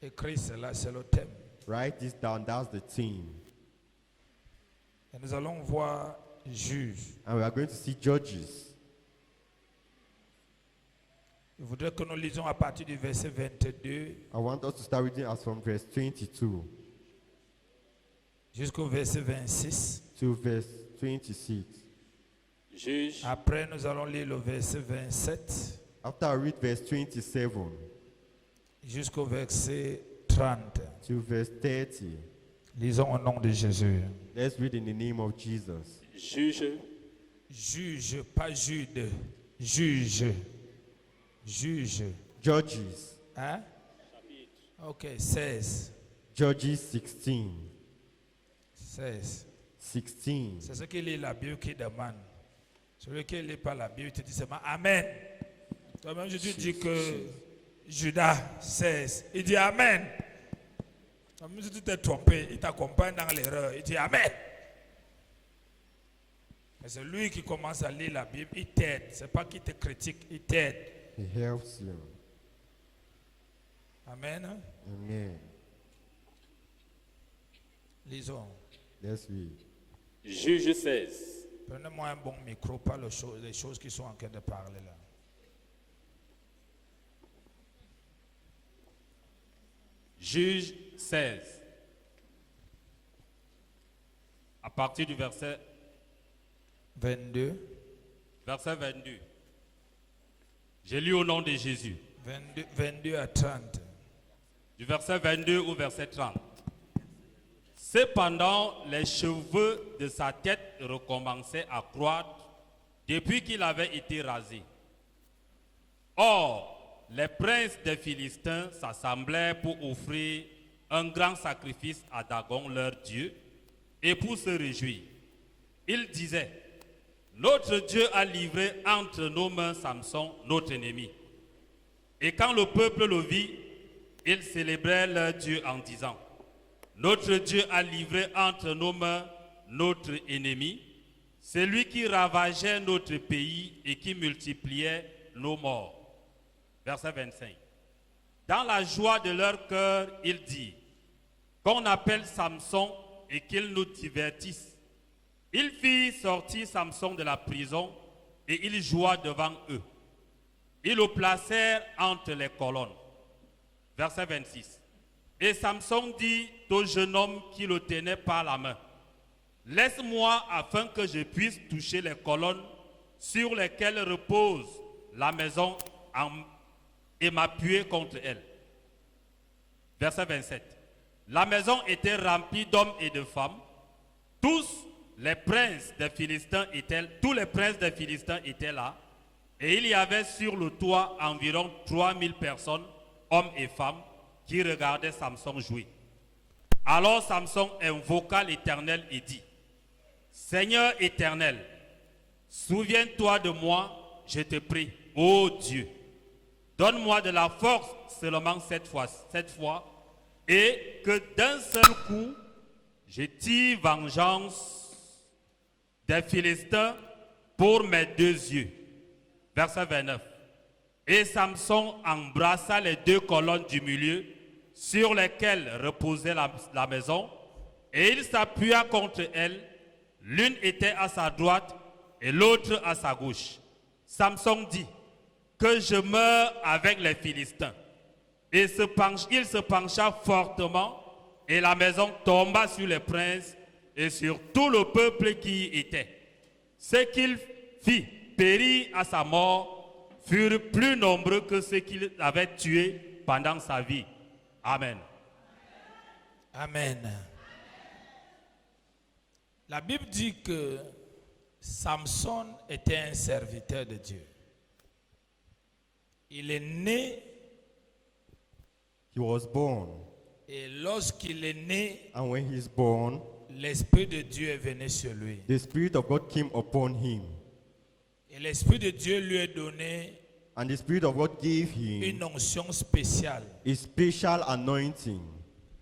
Écris cela, c'est le thème. Write this down, that's the theme. Et nous allons voir juge. And we are going to see Judges. Je voudrais que nous lisions à partir du verset 22 I want us to start reading as from verse 22 jusqu'au verset 26. to verse 26. Juge, Après, nous allons lire le verset 27 After I read verse 27 jusqu'au verset 30. to verse 30, Lisons au nom de Jésus. let's read in the name of Jesus. juge, Juge, pas Jude. Juge. Juge. Judges, Hein? Ok, 16. Judges 16. 16. 16. C'est ce qu'il lit la Bible qui demande. Celui qui ne lit pas la Bible, te dit seulement Amen. Toi-même, je te dis que Judas 16. Il dit Amen. Toi-même, si tu t'es trompé, il t'accompagne dans l'erreur. Il dit Amen. Mais c'est lui qui commence à lire la Bible, il t'aide. Ce n'est pas qu'il te critique, il t'aide. He helps you. Amen. Amen. Lisons. Let's read. juge 16. Prenez-moi un bon micro, pas les choses qui sont en train de parler là. Juge 16. À partir du verset 22. 22. J'ai lu au nom de Jésus. 22 à 30. Du verset 22 au verset 30. Cependant, les cheveux de sa tête recommençaient à croître depuis qu'il avait été rasé. Or, les princes des Philistins s'assemblaient pour offrir un grand sacrifice à Dagon, leur Dieu, et pour se réjouir. Ils disaient, notre Dieu a livré entre nos mains Samson, notre ennemi. Et quand le peuple le vit, ils célébraient leur Dieu en disant, notre Dieu a livré entre nos mains notre ennemi, celui qui ravageait notre pays et qui multipliait nos morts. Verset 25. Dans la joie de leur cœur, ils disent, qu'on appelle Samson et qu'il nous divertisse. Ils firent sortir Samson de la prison et il joua devant eux. Ils le placèrent entre les colonnes. Verset 26. Et Samson dit au jeune homme qui le tenait par la main, laisse-moi afin que je puisse toucher les colonnes sur lesquelles repose la maison et m'appuyer contre elle. Verset 27. La maison était remplie d'hommes et de femmes. Tous les princes des Philistins étaient là. Et il y avait sur le toit environ 3000 personnes, hommes et femmes, qui regardaient Samson jouer. Alors Samson invoqua l'Éternel et dit, Seigneur éternel, souviens-toi de moi, je te prie, ô Dieu. Donne-moi de la force seulement cette fois, et que d'un seul coup, je tire vengeance des Philistins pour mes deux yeux. Verset 29. Et Samson embrassa les deux colonnes du milieu sur lesquelles reposait la maison, et il s'appuya contre elles. L'une était à sa droite et l'autre à sa gauche. Samson dit, que je meure avec les Philistins. Et il se pencha fortement, et la maison tomba sur les princes et sur tout le peuple qui y était. Ce qu'il fit périr à sa mort furent plus nombreux que ceux qu'il avait tués pendant sa vie. Amen. Amen. La Bible dit que Samson était un serviteur de Dieu. Il est né. He was born. Et lorsqu'il est né, And when he is born, l'Esprit de Dieu est venu sur lui. the Spirit of God came upon him. Et l'Esprit de Dieu lui a donné And the Spirit of God gave him une onction spéciale. a special anointing.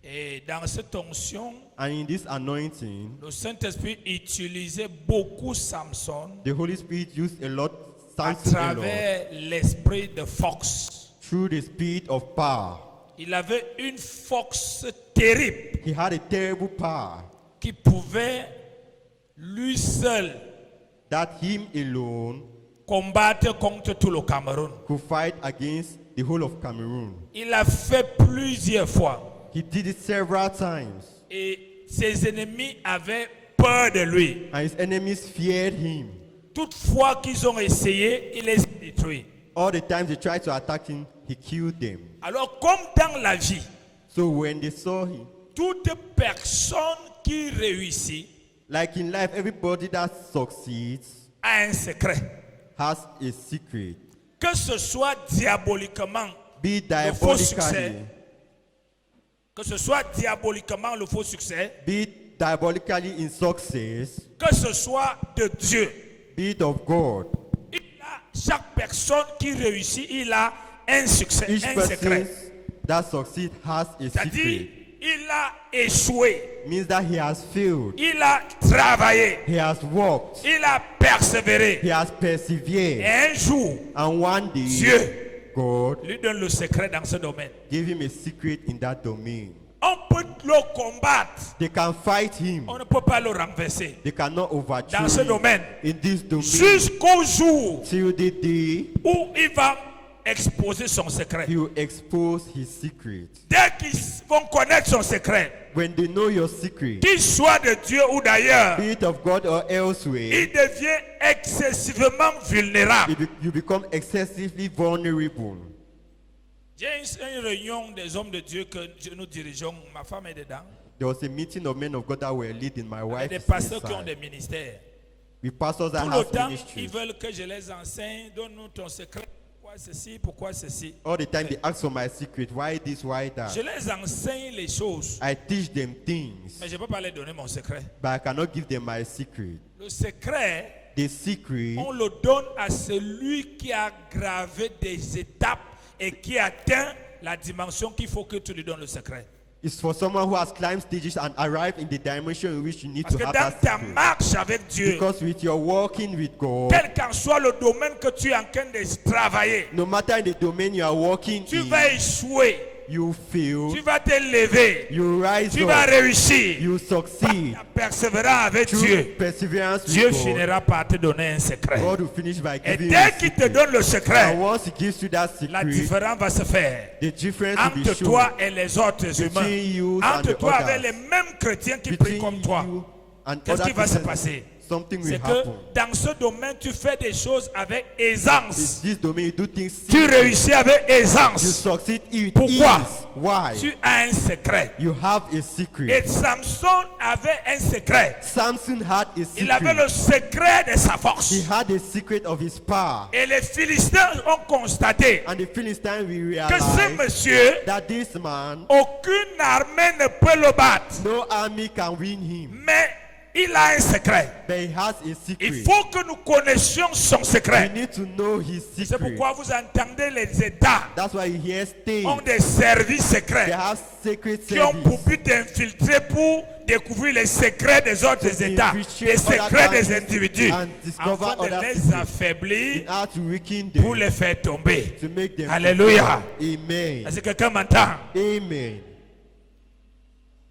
Et dans cette onction, And in this anointing, le Saint-Esprit utilisait beaucoup Samson the Holy Spirit used a lot à Samson a lot travers l'esprit de force. through the spirit of power. il avait une force terrible He had a terrible power qui pouvait lui seul that him alone combattre contre tout le Cameroun. could fight against the whole of Cameroon. Il l'a fait plusieurs fois He did it several times, et ses ennemis avaient peur de lui. and his enemies feared him. Toutefois qu'ils ont essayé, il les a détruits. All the times they tried to attack him, he killed them. Alors comme dans la vie, So when they saw him, toute personne qui réussit like in life, everybody that succeeds a un secret. has a secret. Que ce soit diaboliquement, Be it le faux succès, diabolically, que ce soit diaboliquement le faux succès, be it diabolically in success, que ce soit de Dieu. be it of God. Chaque personne qui réussit, il a un succès, Each un person secret. that succeeds has a C'est-à-dire, secret. il a échoué, Means that he has failed, il a travaillé, he has worked, il a persévéré. he has Et persevered, un jour, and one day Dieu God lui donne le secret dans ce domaine. gave him a secret in that domain. On peut le combattre, They can fight him, on ne peut pas le renverser. they cannot overthrow Dans ce him domaine, in this domain jusqu'au jour till the day où il va exposer son secret. he will expose his secret. Dès qu'ils vont connaître son secret, When they know your secret, qu'il soit de Dieu ou d'ailleurs, be it of God or elsewhere, il devient excessivement vulnérable. you become excessively vulnerable. J'ai une réunion des hommes de Dieu que nous dirigeons, ma femme est dedans, There was a meeting of men of God that were leading. My wife des is pasteurs qui ont inside. des ministères. With pastors that Tout le have temps, ils ministries. veulent que je les enseigne, donne-nous ton secret. Pourquoi ceci, pourquoi ceci. All the time they ask for my secret. Why this, why that? Je les enseigne les choses, I teach them things, mais je ne peux pas leur donner mon secret. but I cannot give them my secret. Le secret, The secret on le donne à celui qui a gravé des étapes et qui atteint la dimension qu'il faut que tu lui donnes le secret. is for someone who has climbed stages and arrived in the dimension in which you need Parce to que have dans that ta secret. marche avec Dieu, Because with your walking with God, quel qu'en soit le domaine que tu es en train de travailler, no matter the domain you are walking tu in, vas échouer, you fail, tu vas te lever, you rise tu vas up, réussir. you succeed. En persévérant avec Through Dieu, perseverance Dieu with God, finira par te donner un secret. God will finish by Et giving you dès a qu'il te secret. donne le secret, And once He gives you that la secret, différence va se faire the difference will be entre shown toi et les autres between you humains, and entre the toi avec others. les mêmes chrétiens qui prient between comme toi. you and Qu'est-ce other qui va se Christians. passer? Something will C'est que happen. dans ce domaine, tu fais des choses avec In aisance. this domain, you do things Tu simply. réussis avec You aisance. succeed with Pourquoi? ease. Why? Tu as un secret. You have a secret. Et Samson avait un secret. Samson had a Il avait le secret. secret de sa force. He had a secret of his power. Et les Philistins ont constaté And the Philistines will que ce realize monsieur, that this man, aucune armée ne peut le battre. no army can win him. Mais il a un secret. But he has a Il secret. faut que nous connaissions son We secret. need to know his C'est secret. pourquoi vous entendez les États That's why you hear states. ont des services They secrets have secret qui ont pour service. but d'infiltrer pour découvrir les secrets des autres États, les secrets des individus, afin de les affaiblir In order to weaken them, pour les faire tomber. to make them Alléluia. Amen. Est-ce que quelqu'un m'entend? Amen.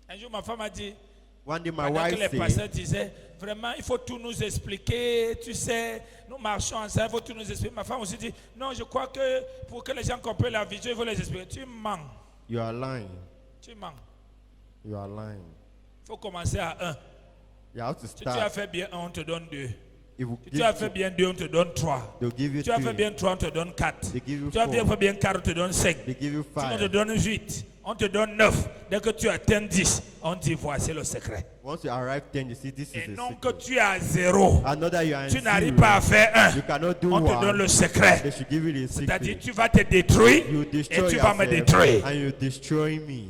Un jour, ma femme a dit, One day my pendant que wife les said, pasteurs disaient, vraiment, il faut tout nous expliquer, tu sais, nous marchons ensemble, il faut tout nous expliquer. Ma femme aussi dit, non, je crois que pour que les gens comprennent la vision, il faut les expliquer. Tu mens, you are lying. tu mens. You are lying. Il faut commencer à 1. You have to Si tu as start. fait bien 1, on te donne 2. If you Si give tu as to- fait bien 2, on te donne 3. they'll give you Tu as fait 3. bien 3, on te donne 4. They give you Tu as 4. fait bien 4, on te donne 5. They give you Si on te 5. donne 8, on te donne 9. Dès que tu atteins 10, on dit voici le secret. Once you arrive 10, you see this Et is a non que secret. tu es à 0. Another you are in Tu n'arrives zero. pas à faire 1. You cannot do On te one. donne le secret. They should give you the C'est-à-dire secret. tu vas te détruire You et destroy tu vas me yourself détruire. and you destroy me.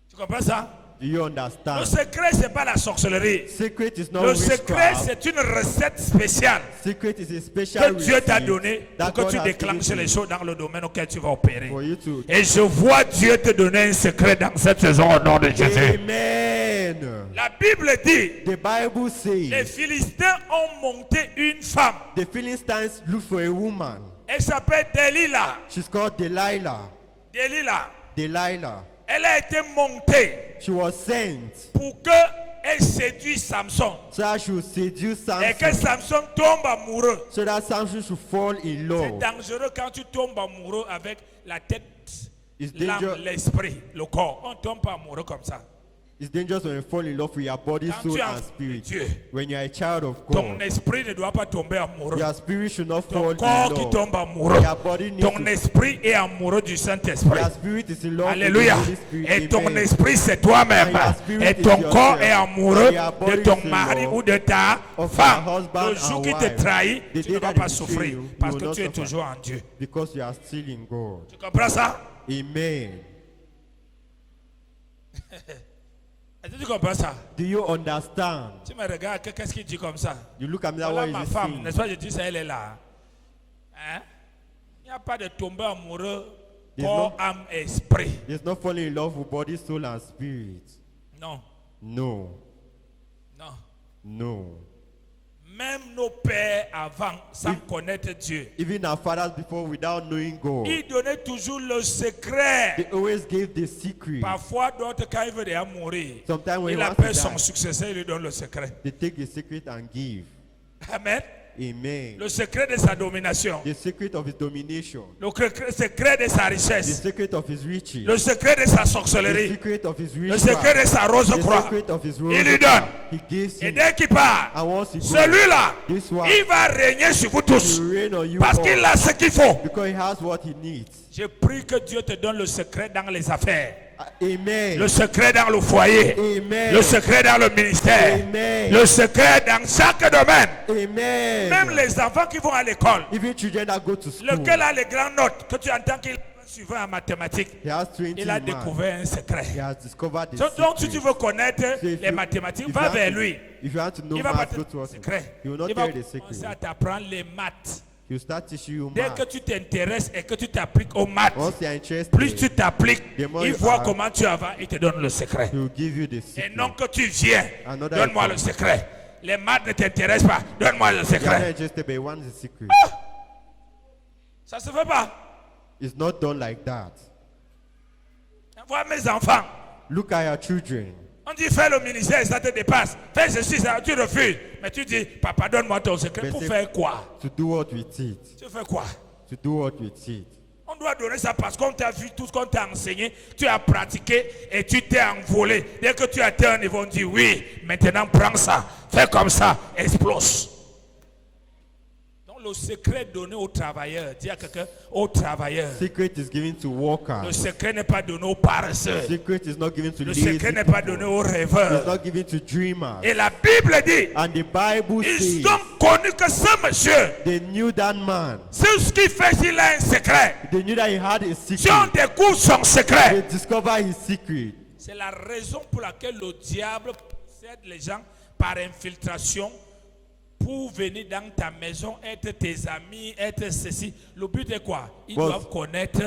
Tu comprends ça? Do you Le understand? secret, ce n'est pas la sorcellerie. Secret is not Le secret, witchcraft. c'est une recette spéciale Secret is a special que Dieu t'a receipt donnée that pour que God tu has déclenches given les you choses dans le domaine auquel tu vas opérer. for you to. Et je vois Dieu te donner un secret dans cette saison au nom de Jésus. Amen. La Bible dit, The Bible les says Philistins ont monté une femme. the Philistines look for a woman. Elle s'appelle Delilah. She's called Delilah. Delilah, elle a été montée she was sent pour qu'elle séduise Samson. so that she would seduce Et que Samson, Samson tombe amoureux. so that Samson should fall in C'est love. dangereux quand tu tombes amoureux avec la tête, It's l'âme, dangerous. l'esprit, le corps. On ne tombe pas amoureux comme ça. It's dangerous when you fall in love with your body, Quand soul, tu es and enfant de spirit. Dieu, When you are a child of ton God, esprit ne doit pas tomber amoureux. your spirit should not fall Ton in corps qui love. tombe amoureux. Your body needs Ton to. esprit est amoureux du Saint-Esprit. Your spirit is in love Alléluia. with the Holy Spirit. Et ton Amen. esprit, c'est toi-même. And your spirit Et is ton yourself. corps est amoureux And your body de ton is in mari love ou de ta of femme. your husband Le jour and qui te wife. trahit, The tu day ne vas that pas they betray souffrir you, parce you que will tu es not suffer. toujours en Dieu. Because you are still in God. Tu comprends ça? Amen. Est-ce que tu comprends ça? Do you understand? Tu me regardes, qu'est-ce qu'il dit comme ça? You look at me that Voilà way ma is femme, saying. n'est-ce pas? Je dis ça, elle est là. Hein? Il n'y a pas de tomber amoureux, There's corps, no- âme, esprit. There's not falling in love with body, soul, and spirit. Non, No. non. No. Même nos pères avant, sans connaître Dieu, Even our fathers before, without knowing God, ils donnaient toujours le secret. they always gave the secret. Parfois, d'autres, quand il veut déjà mourir, Sometimes when il he wants appelle to son die, successeur, il lui donne le secret. they take the secret and give. Amen. Amen. Le secret de sa domination. The secret of his domination. Le secret de sa The richesse. secret of his riches. Le secret de sa The sorcellerie. secret of his Le secret de witchcraft. sa rose The croix. secret of his Il lui rose donne. He gives Et him. dès qu'il part, And once he goes, celui-là, this one, il va régner sur vous tous. he will reign on you Parce qu'il all. a ce qu'il faut. Because he has what he needs. Je prie que Dieu te donne le secret dans les affaires. Amen. Le secret dans le foyer. Amen. Le secret dans le ministère. Amen. Le secret dans chaque domaine. Amen. Même les enfants qui vont à l'école. Even children that go to school, Lequel a les grandes notes que tu entends qu'il est suivant en mathématiques. he has 20 Il a in mind. découvert un secret. He has discovered the Donc si tu secret. veux connaître So if les you- mathématiques, if va you want vers to- lui. If you want to know Il va pas math, te go to us. secret. He will not Il va tell you the commencer secret. à t'apprendre les maths. He will start teaching you Dès que math. tu t'intéresses et que tu t'appliques aux maths, Once you are interested, plus tu t'appliques, The more il you voit are- comment tu avances, il te donne le secret. he will give you the Et secret. non que tu viens, Another donne-moi le example. secret. Les maths ne t'intéressent pas, donne-moi le You are not secret. interested, but he wants the secret. Ça se fait pas. It's not done like that. Vois mes enfants. Look at your children. On dit fais le ministère, ça te dépasse. Fais ceci, ça, tu refuses. Mais tu dis, papa, donne-moi ton secret. Mais Pour c'est- faire quoi? To do what with it. Tu fais quoi? To do what with it. On doit donner ça parce qu'on t'a vu tout ce qu'on t'a enseigné, tu as pratiqué et tu t'es envolé. Dès que tu atteins un niveau, on dit oui, maintenant prends ça, fais comme ça, explose. Donc le secret donné aux travailleurs, dis à quelqu'un, aux travailleurs. Secret is given to workers. Le secret n'est pas donné aux paresseux. Secret is not given to Le lazy secret n'est pas donné people. aux It's rêveurs. not given to dreamers. Et la Bible dit, And the Bible ils says ont connu que ce monsieur, they knew that man. c'est ce qu'il fait s'il a un secret. They knew that he had a Si secret. on découvre son secret, They discovered his secret. c'est la raison pour laquelle le diable possède les gens par infiltration pour venir dans ta maison, être tes amis, être ceci. Le but est quoi? Ils Boss, doivent connaître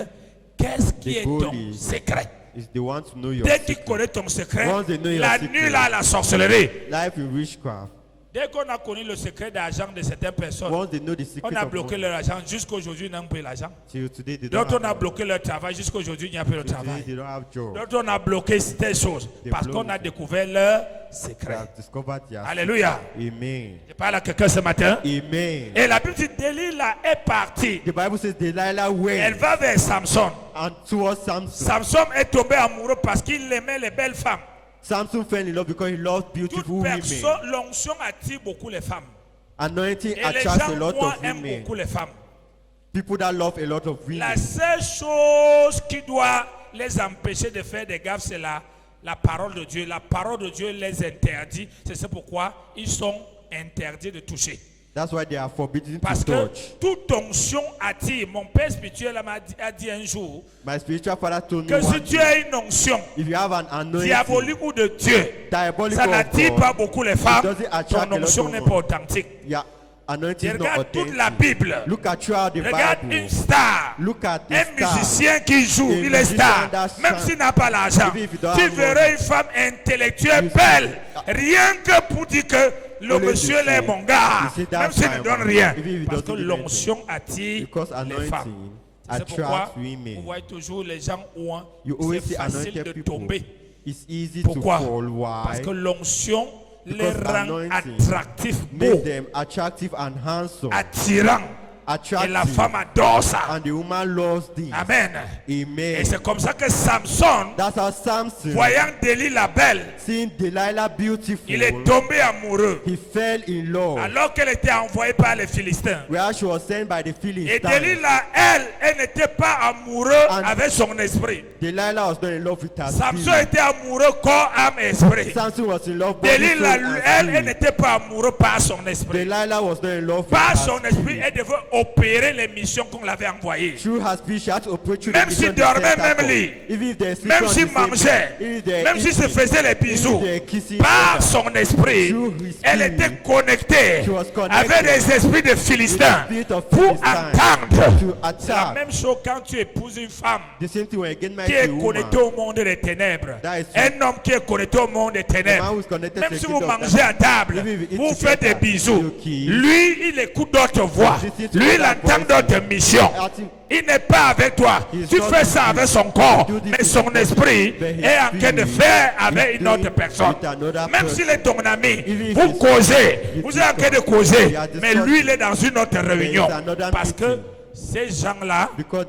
qu'est-ce qui the est goal ton is- secret. Is they want to know your Dès qu'ils secret. connaissent ton secret, Once they know your la secret. nuit là, la sorcellerie. Life in witchcraft. Dès qu'on a connu le secret d'argent de certaines personnes, Once they know the secret on a of bloqué money, leur argent. Jusqu'aujourd'hui, ils n'ont plus l'argent. till today they don't D'autres, on a have bloqué leur travail. Jusqu'aujourd'hui, il n'y a plus de till today travail. they don't have job. D'autres, on a bloqué telles choses parce qu'on a découvert leur They secret. have discovered their Alléluia. Amen. Je parle à quelqu'un ce matin. Amen. Et la Bible dit Delilah est partie. The Bible says Delilah Elle went va vers Samson. and towards Samson. Samson est tombé amoureux parce qu'il aimait les belles femmes. Samson fell in love because he loved beautiful Toute women. personne, l'onction attire beaucoup les femmes. Anointing Et les attracts a gens, lot moi, of aiment women. beaucoup les femmes. People that love a lot of women. La seule chose qui doit les empêcher de faire des gaffes, c'est la parole de Dieu. La parole de Dieu les interdit. C'est pourquoi ils sont interdits de toucher. That's why they are forbidden Parce to que touch. toute onction attire. Mon père spirituel a dit un jour My spiritual father told me que si one tu day, as une onction if you have an anointing, diabolique ou de Dieu, diabolical ça of n'attire God, pas beaucoup les femmes. doesn't attract a Ton lot onction of n'est women. pas authentique. your anointing is not Regarde toute authentic. la Bible. Look at throughout the Regarde Bible. une star. Look at the Un star. musicien qui joue, A il est musician star. that Même shine. s'il n'a pas l'argent, Even if you don't tu have verrais money. une femme intellectuelle You belle. see- Rien que pour dire que le Only monsieur to est say, mon gars. you see that Même s'il ne time, donne rien. even if he Parce doesn't que give l'onction attire Because les femmes. anointing C'est pourquoi attract women. vous voyez toujours les gens ouins. You always C'est see facile de anointed people. tomber. It's easy Pourquoi? to fall. Parce Why? que l'onction les Because rend anointing attractifs, Make beaux, them attractive and handsome. attirants. Et la femme adore ça. And the woman loves this. Amen. Amen. Et c'est comme ça que Samson, That's how Samson, voyant Delilah belle, seeing Delilah beautiful, il est tombé amoureux. he fell in love. Alors qu'elle était envoyée par les Philistins. Where she was sent by the Et Philistines. Delilah, elle n'était pas amoureux And- avec son esprit. Delilah was not in love with her Samson spirit. était amoureux corps, âme, esprit. Samson was in love body, Delilah, soul, and elle spirit. n'était pas amoureux par son esprit. Delilah was not in love with Par her son esprit, spirit. elle devait opérer les missions qu'on l'avait envoyées. Through her spirit, she had to operate through Même the s'il mission they dormait, sent her même for. lit. Even if they sleep Même on s'il the same mangeait, bed, if they même s'il se eating, faisait les bisous, if they kissing par each other, son esprit, through his elle spirit, était connectée she was connected avec des esprits de Philistins with the spirit of pour Philistines entendre. to C'est la attack. même chose quand tu épouses une femme The same thing when you get qui married est to a connecté woman. au monde des ténèbres. That is Un homme qui est connecté au monde des The man ténèbres. who is connected Même to si the vous kingdom of mangez à darkness. table, Even if you eat vous faites des together, bisous. you kiss. Lui, il écoute d'autres voix. Listen to Lui, il other entend voices. d'autres missions. Il n'est pas avec toi. He is Tu not fais with ça you. avec son corps, You do this mais with son his esprit body, but his est en train de spirit faire avec is une autre doing personne. with another Même person. s'il est ton ami, Even if vous he's- causez, you vous êtes en train de discuss. causer, You are mais lui, il discussing. est dans une autre réunion. another Parce que meeting. ces gens-là Because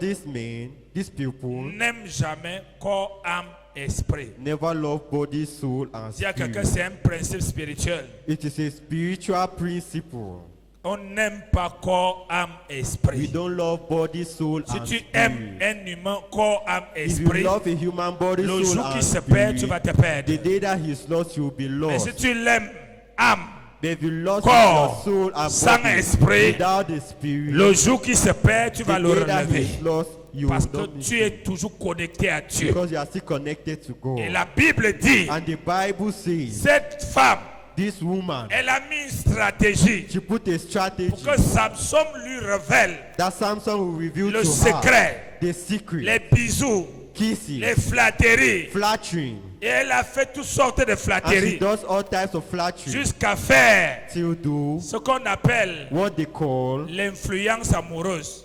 these people n'aiment jamais corps, âme, esprit. never love body, soul, and Dis à quelqu'un, spirit. c'est un principe spirituel. It is a spiritual principle. On n'aime pas corps, âme, We esprit. don't love body, soul, Si and tu aimes spirit. un humain, corps, âme, If you esprit, love a human body, le soul, jour and qu'il se perd, tu vas spirit, te perdre. the day that he is lost, you will be Mais si lost. tu l'aimes, âme, But if you lost corps, your soul and sans body esprit, without the spirit, le jour qu'il se perd, tu vas the le day that he relever. is lost, you Parce will que not tu es toujours connecté à Dieu. because you are still connected to God. Et la Bible dit, And the Bible says, cette femme, this woman, elle a mis une stratégie she put a strategy pour que Samson lui révèle that Samson will reveal le to secret, her, the secret, les bisous, kisses, les flatteries. flattering. Et elle a fait toutes sortes de And she flatteries does all types of flattery jusqu'à faire till do ce qu'on appelle what they call l'influence amoureuse.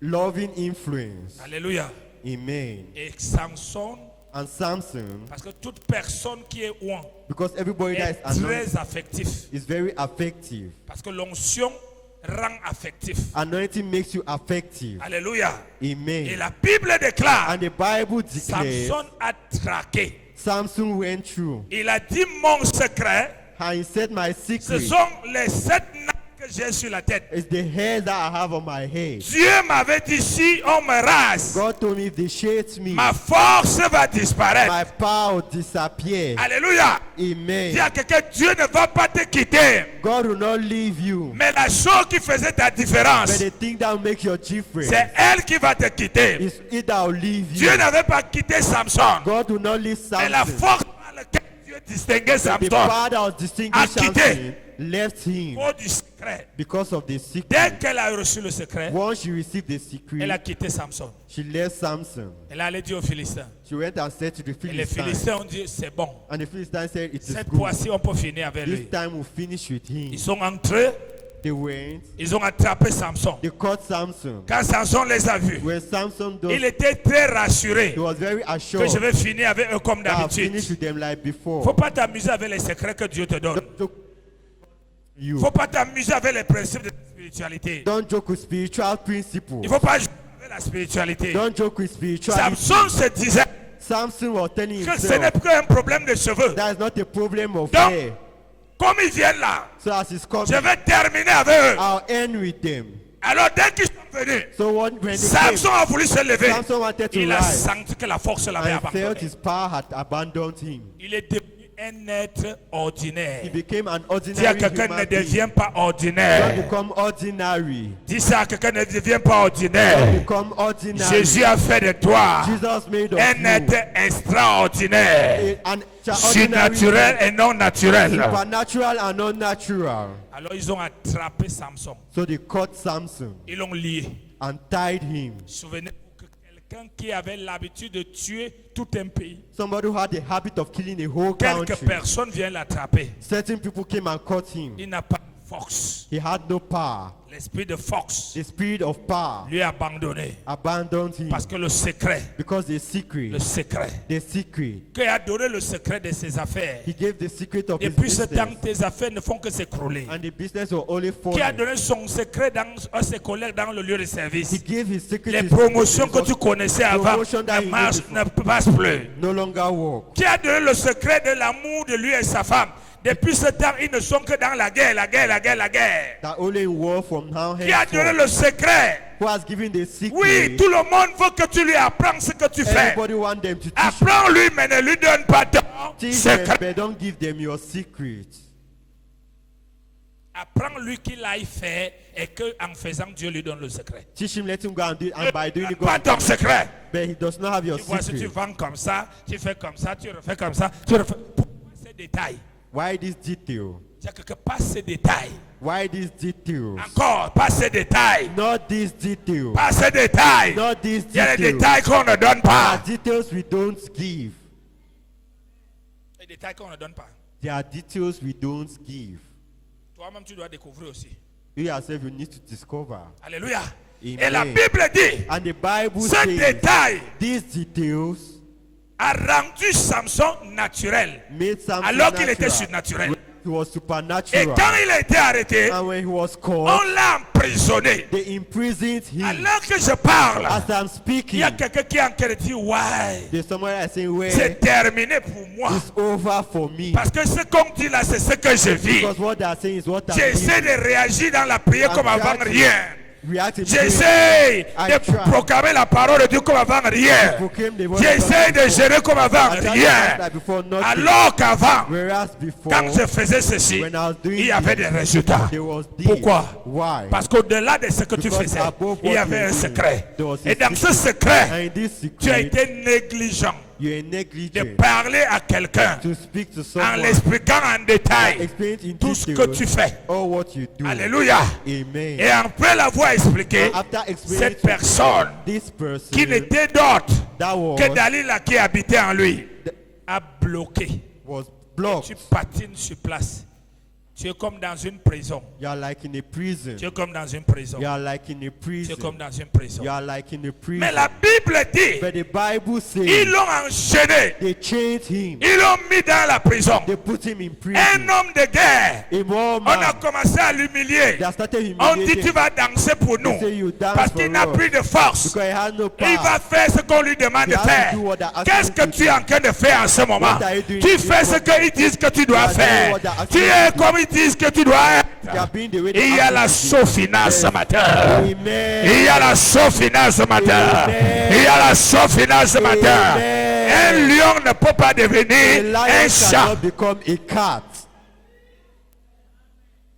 loving influence. Alléluia. Amen. Et Samson, And Samson, parce que toute personne qui est ouin because everybody that est is anointed très affectif. is very affective. Parce que l'onction rend affectif. Anointing makes you affective. Alléluia. Et Amen. la Bible déclare, And the Bible declares Samson a traqué. Samson went through Il a dit mon secret, and he said, my ce secret sont les 7 nains que j'ai sur la tête. is the hair that I have on my head. Dieu m'avait dit si on me rase, God told me if they shave me, ma force va disparaître. my power will disappear. Alléluia. Amen. Dis à quelqu'un, Dieu ne va pas te quitter. God will not leave you. Mais la chose qui faisait ta différence, But the thing that will make your difference c'est elle qui va te quitter. is it that will leave you. Dieu n'avait pas quitté Samson. God will not leave Mais la Samson. force par laquelle Dieu distinguait The Samson, power that was distinguished a quitté. Samson left him au du secret. because of the Dès secret. qu'elle a reçu le secret, Once she received the elle a secret, quitté Samson. she left Samson. Elle allait dire aux Philistins. She went and said to the Et les Philistines, Philistins ont dit, c'est bon. and the Philistines said, it is Cette good. fois-ci, on peut finir avec This lui. time we'll finish with him. Ils sont entrés, They went, ils ont attrapé Samson. they caught Samson. Quand Samson les a vus, When Samson il does, était très rassuré he was very que assured je vais finir avec eux comme that I'll d'habitude. finish with them like Il ne faut before. pas t'amuser avec les secrets que Dieu te donne. Il You ne faut pas t'amuser avec les principes de la spiritualité. don't joke with spiritual Il ne principles. faut pas jouer avec la spiritualité. Don't joke with spirituality. Samson se disait Samson was telling que ce n'est himself qu'un problème de cheveux. that is not a problem of Donc, hair. comme ils viennent là, So as he's coming, je vais terminer avec eux. I'll end with them. Alors dès qu'ils sont venus, So when they Samson came, a voulu se lever. Samson wanted to Il a rise senti que la force l'avait and felt abandonné. his power had abandoned him. Il est devenu un être ordinaire. He became an Dis à ordinary quelqu'un, ne human being. deviens pas Don't ordinaire. become ordinary. Dis ça à quelqu'un, ne deviens pas Don't ordinaire. become ordinary. Jésus a fait de toi Jesus made of un être you extraordinaire, an surnaturel et non naturel. supernatural and unnatural. Alors ils ont attrapé Samson. So they caught Samson Ils l'ont lié. and tied him. Souvenez-vous que quelqu'un qui avait l'habitude de tuer tout un pays, Somebody who had the habit of killing a whole quelques country. personnes viennent l'attraper. Certain people came and caught him. Il n'a pas de force. He had no power. L'esprit de force The spirit of power lui a abandonné. abandoned him Parce que le secret, because the secret, qui a donné le secret de ses affaires. he gave the secret of his Depuis ce temps, business, tes affaires ne font que s'écrouler. and the business will only Qui a fall. donné son secret à ses collègues dans le lieu de service. He gave his secret Les to his promotions que business, tu connaissais avant Promotion that you ne knew passent plus. no longer work. Qui a donné le secret de l'amour de lui et sa femme. Depuis ce temps, ils ne sont que dans la guerre, la guerre, la guerre, la guerre. That only in war from now Qui a donné henceforth. le secret? Who has given the secret? Oui, tout le monde veut que tu lui apprennes ce que tu fais. Everybody want them to teach you. Apprends-lui, mais ne lui donne pas ton Teach them, secret. but don't give them your secret. Apprends-lui qu'il aille faire et qu'en faisant, Dieu lui donne le secret. Teach him, let him go and do it, and by doing it, Pas God, ton secret. but he does not have your Tu vois, si tu secret. vends comme ça, tu fais comme ça, tu refais comme ça, tu refais. Pourquoi ces détails? Why this detail? C'est que pas ces détails. Why these details? Encore, pas ces détails. Not these details. Pas ces détails. Not these Il y a des details. détails qu'on ne donne There pas. are details we don't give. Les détails qu'on ne donne pas. There are details we don't give. Toi-même, tu dois découvrir aussi. You yourself, you need to discover. Alléluia. Amen. Et la Bible dit, And the Bible ce says détail these details a rendu Samson naturel. made something Alors qu'il était natural. surnaturel. He was Et supernatural. quand il a été arrêté, And when he was caught, on l'a emprisonné. they imprisoned him. Alors que je parle, As I'm il speaking, y a quelqu'un qui est en train de dire, ouais, there's someone that's saying, well, c'est terminé pour moi. it's over for me. Parce que ce qu'on dit là, c'est ce que je vis. Because what they're saying is what I'm J'essaie living. de réagir dans la prière comme avant rien. React in prayer. J'essaie I de try. proclamer la parole de Dieu comme avant rien. Proclaim the word of J'essaie God de gérer comme avant I try to rien. act like before nothing. Alors qu'avant, Whereas before, quand je faisais ceci, when I was doing il y avait this, des résultats. there was this. Pourquoi? Why? Parce qu'au-delà de ce que tu Because faisais, above il y what avait you un do, secret. there was a Et dans ce secret. secret, And in this tu as secret, été négligent you're de negligent parler à quelqu'un to speak to en someone, l'expliquant en détail explain in tout ce que detail tu fais. all what you do. Alléluia. Amen. Et après l'avoir expliqué, After explaining cette to personne this person qui n'était d'autre that was, que Dalila qui habitait en lui a bloqué. was Tu blocked, patines sur place. Tu es comme dans une prison. you are like in a prison. Tu es comme dans une prison. You are like in a Tu es prison. comme dans une prison. You are like in a prison. Mais la Bible dit, But the Bible ils says l'ont enchaîné. they chained him. Ils l'ont mis dans la prison. They put him in Un prison. homme de guerre. A war On a man. commencé à l'humilier. They started On dit tu humiliating vas danser pour nous. say you dance Parce for qu'il n'a us. plus de force. because he had no Il power. va faire ce qu'on lui demande de He has to faire. do what they're asking Qu'est-ce him que to tu es en train de faire en ce moment? What are you doing Tu in fais this ce qu'ils disent que tu dois You are doing faire. what they're asking Tu you es to do. comme ils disent que tu dois être. They are being the way Et they il y a ask la you to Sophina ce matin. Amen. Il y a la Sophina ce matin. Amen. Il y a la Sophina ce matin. Amen. Un lion ne peut pas A devenir lion un chat. cannot become a cat.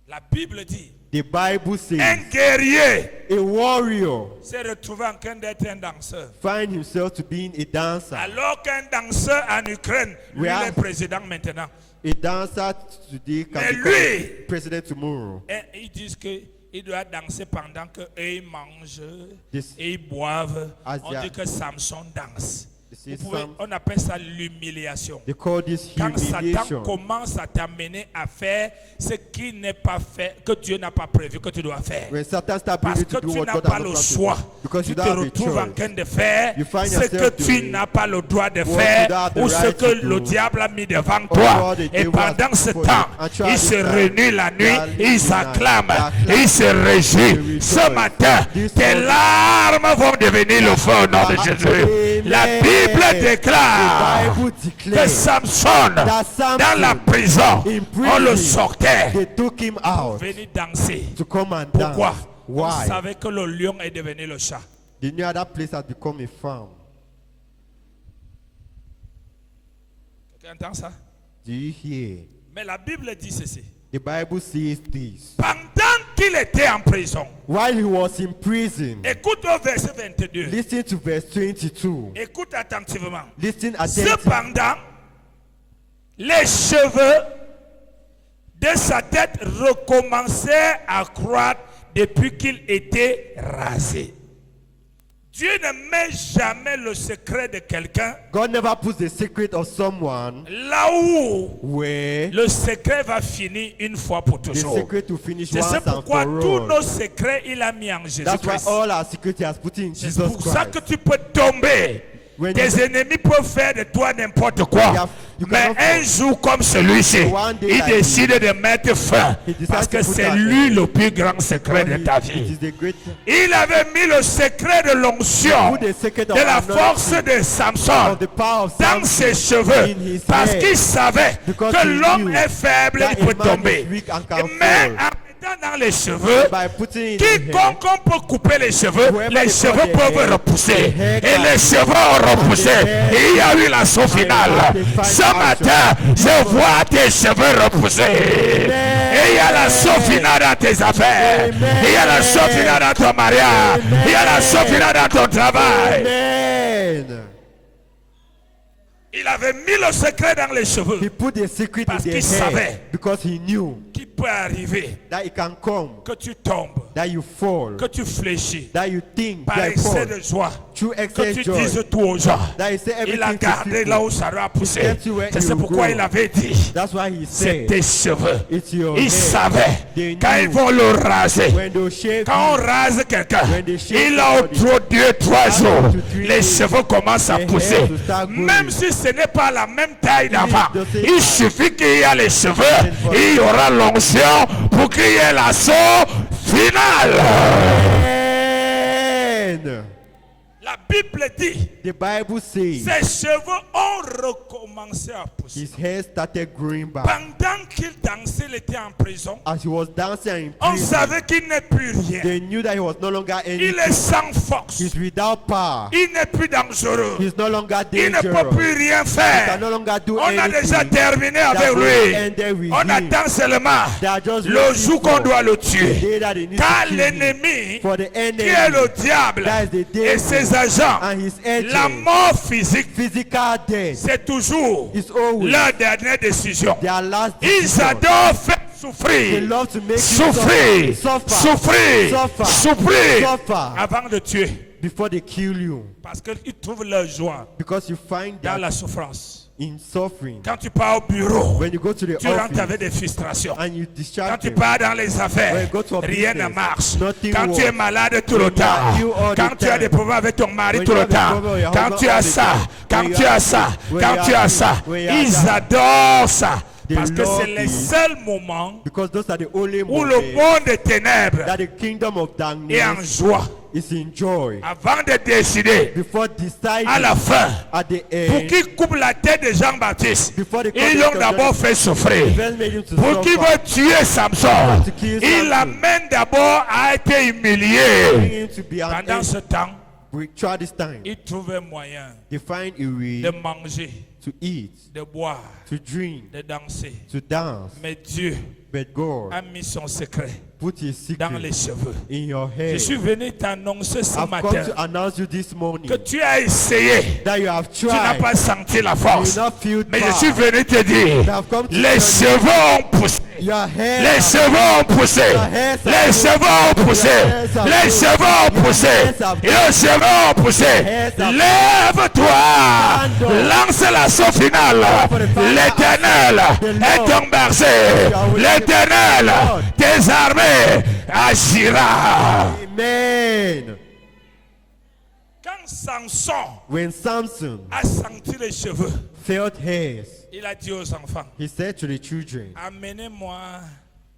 La Bible dit, The Bible un says guerrier a warrior s'est retrouvé en train d'être un danseur. find himself to be a dancer. Alors qu'un danseur en Ukraine, lui We il are- est président maintenant. A dancer today can Mais become lui- president tomorrow. Et ils disent qu'il doit danser pendant qu'ils mangent This- et ils boivent. As On they are- dit que Samson danse. This is Vous pouvez- some- on appelle ça l'humiliation. They call this Quand Satan humiliation. commence à t'amener à faire ce qui n'est pas fait, que Dieu n'a pas prévu que tu dois faire. When Satan starts Parce bringing que you to do tu what n'as God pas has le not planned choix. to do, because Tu you te don't have a retrouves en choice. train de faire You find ce que yourself tu doing n'as pas le droit de what you faire don't have the ou ce right que to le do. diable a mis devant Or toi. what the Et devil pendant has ce put temps, you. And throughout il se this time, réunit la nuit, they are il living s'acclame, night. They are il se réjouit. rejoice. Ce matin, This tes morning, larmes vont devenir le feu au nom de Jésus. La Amen. Bible déclare The Bible que declares Samson, that Samson, dans la prison, in on le prison, sortait. they took him out Venir danser. to come and Pourquoi? dance. On Why? savait que le lion est devenu le chat. They knew that place has become a farm. Quelqu'un entend ça? Do you hear? Mais la Bible dit ceci. The Bible says this. Pendant qu'il était en prison, While he was in prison, écoute au verset 22. listen to verse 22. Écoute attentivement. Listen attentively. Cependant, les cheveux de sa tête recommençaient à croître depuis qu'il était rasé. Dieu ne met jamais le secret de quelqu'un God never puts the secret of someone là où where le secret va finir une fois pour the toujours. secret will finish C'est once and pourquoi for tous all. nos secrets, il a mis en That's why Jésus-Christ. all our secret he has put in C'est Jesus pour ça que Christ. tu peux tomber. When Tes you- ennemis peuvent faire de toi n'importe quoi. You Mais cannot un fall. jour comme celui-ci, One day il like décide de mettre fin. He decides Parce to que put c'est an lui end. le plus grand secret de ta It vie. is the great Il avait mis le secret de l'onction, Put the secret de of la anointing, force de Samson of the power of dans Samson ses cheveux. in his Parce hair. qu'il savait Because que he l'homme knew est faible, that il peut a man tomber. is weak and can Mais fall. en mettant dans les cheveux, By putting in the hair, quiconque on peut couper les cheveux, Whoever les they cheveux cut the peuvent hair, repousser. the hair Et can- les cheveux ont repoussé. And the hair- Et il y a eu la saut finale. the final Ce action. matin, je vois tes cheveux repousser. Et il y a la saut finale dans tes affaires. Amen. Il y a la saut finale dans ton mariage. Il y a la saut finale dans ton travail. Amen. Il avait mis le secret dans les cheveux. He put the secret in Parce the qu'il hair savait. because he knew Qui peut arriver that it can come, que tu tombes, that you fall, que tu fléchis that you think, par that you excès fall, de joie, through que excess tu joy, dises tout aux gens. that you say Il a everything to gardé people. là où ça doit pousser. kept you where C'est you pourquoi go. il avait dit, That's why he c'est said, tes cheveux. it's your Il hair. savait, They quand ils knew. vont le raser, When they shave quand on you, rase quelqu'un, When they shave il a somebody, autour 2-3 jours, 2 to 3 les days, cheveux commencent à the pousser. hair to start growing. Même si ce n'est pas la même taille d'avant, the same il size. suffit qu'il y ait les cheveux, for- il y aura l'onction pour qu'il y ait l'assaut final. Amen. La Bible dit, The Bible says ses cheveux ont recommencé à pousser. his hair started growing back. Pendant qu'il dansait, il était en prison. As he was dancing in On prison, savait qu'il n'est plus rien. they knew that he was no longer Il anything. est sans force. He's without power. Il n'est plus dangereux. He's no longer Il ne peut dangerous. plus rien He faire. can no longer do On a anything. déjà terminé avec That lui. will end with On him. attend seulement They are just le waiting jour qu'on for doit le the tuer. day that they need Car to kill him. l'ennemi, For the qui est enemy le diable that is the devil et ses agents, and his agents, la mort physique, physical death c'est toujours is always leur dernière décision. their last Ils decision. adorent faire They souffrir. love to make you Souffrir, suffer, souffrir, suffer, souffrir suffer avant de tuer. before they kill you. Parce qu'ils trouvent leur joie Because you find dans that la souffrance. in suffering. Quand tu pars au bureau, When you go to the tu rentres office avec des frustrations. and you Quand discharge tu them, pars dans les affaires, When you go to a rien ne business, marche. nothing Quand tu es works. malade tout le When you temps, are ill all the quand tu as time. des problèmes avec ton mari When tout you le have a temps, problem with your quand husband tu all as the ça, time. quand When tu you as are ça, sick, when quand you tu are as sick, ça, when you are ils that. adorent ça. They Parce que c'est love les it. seuls moments because those are the only où le moments monde des ténèbres that the kingdom of est en darkness joie. is in joy. Avant de décider, Before deciding à la fin, at the pour end, qu'ils coupent la tête de Jean-Baptiste, Before they cut ils the l'ont head of d'abord John- fait souffrir. first made him to Pour qu'il suffer, veut tuer Samson, To kill il Samson. l'amène d'abord à être bring humilié. him to be an Pendant ce temps, throughout this time. il trouvait moyen They find a de way manger, to eat, de boire, to drink, de danser. to dance. Mais Dieu But God a mis son secret put his dans les secret cheveux. in your Je head. suis venu t'annoncer ce I've come matin to announce you this morning que tu as essayé, that you have tu n'as tried, pas senti la you force. not feel Mais je suis power. venu te dire, I've come to les tell you, cheveux ont poussé. your hair, Les cheveux ont poussé. hairs Les are cheveux ont poussé. hairs are Les growing. cheveux ont Your poussé. hairs are Les cheveux ont poussé. hairs are Lève-toi. Stand up. Lance l'assaut final. for the final L'Éternel The est Lord. ton berger. L'Éternel, Lord. tes armées, agira. Amen. Quand Samson When Samson a senti les cheveux, felt hairs, il a dit aux enfants, he said to the children, amenez-moi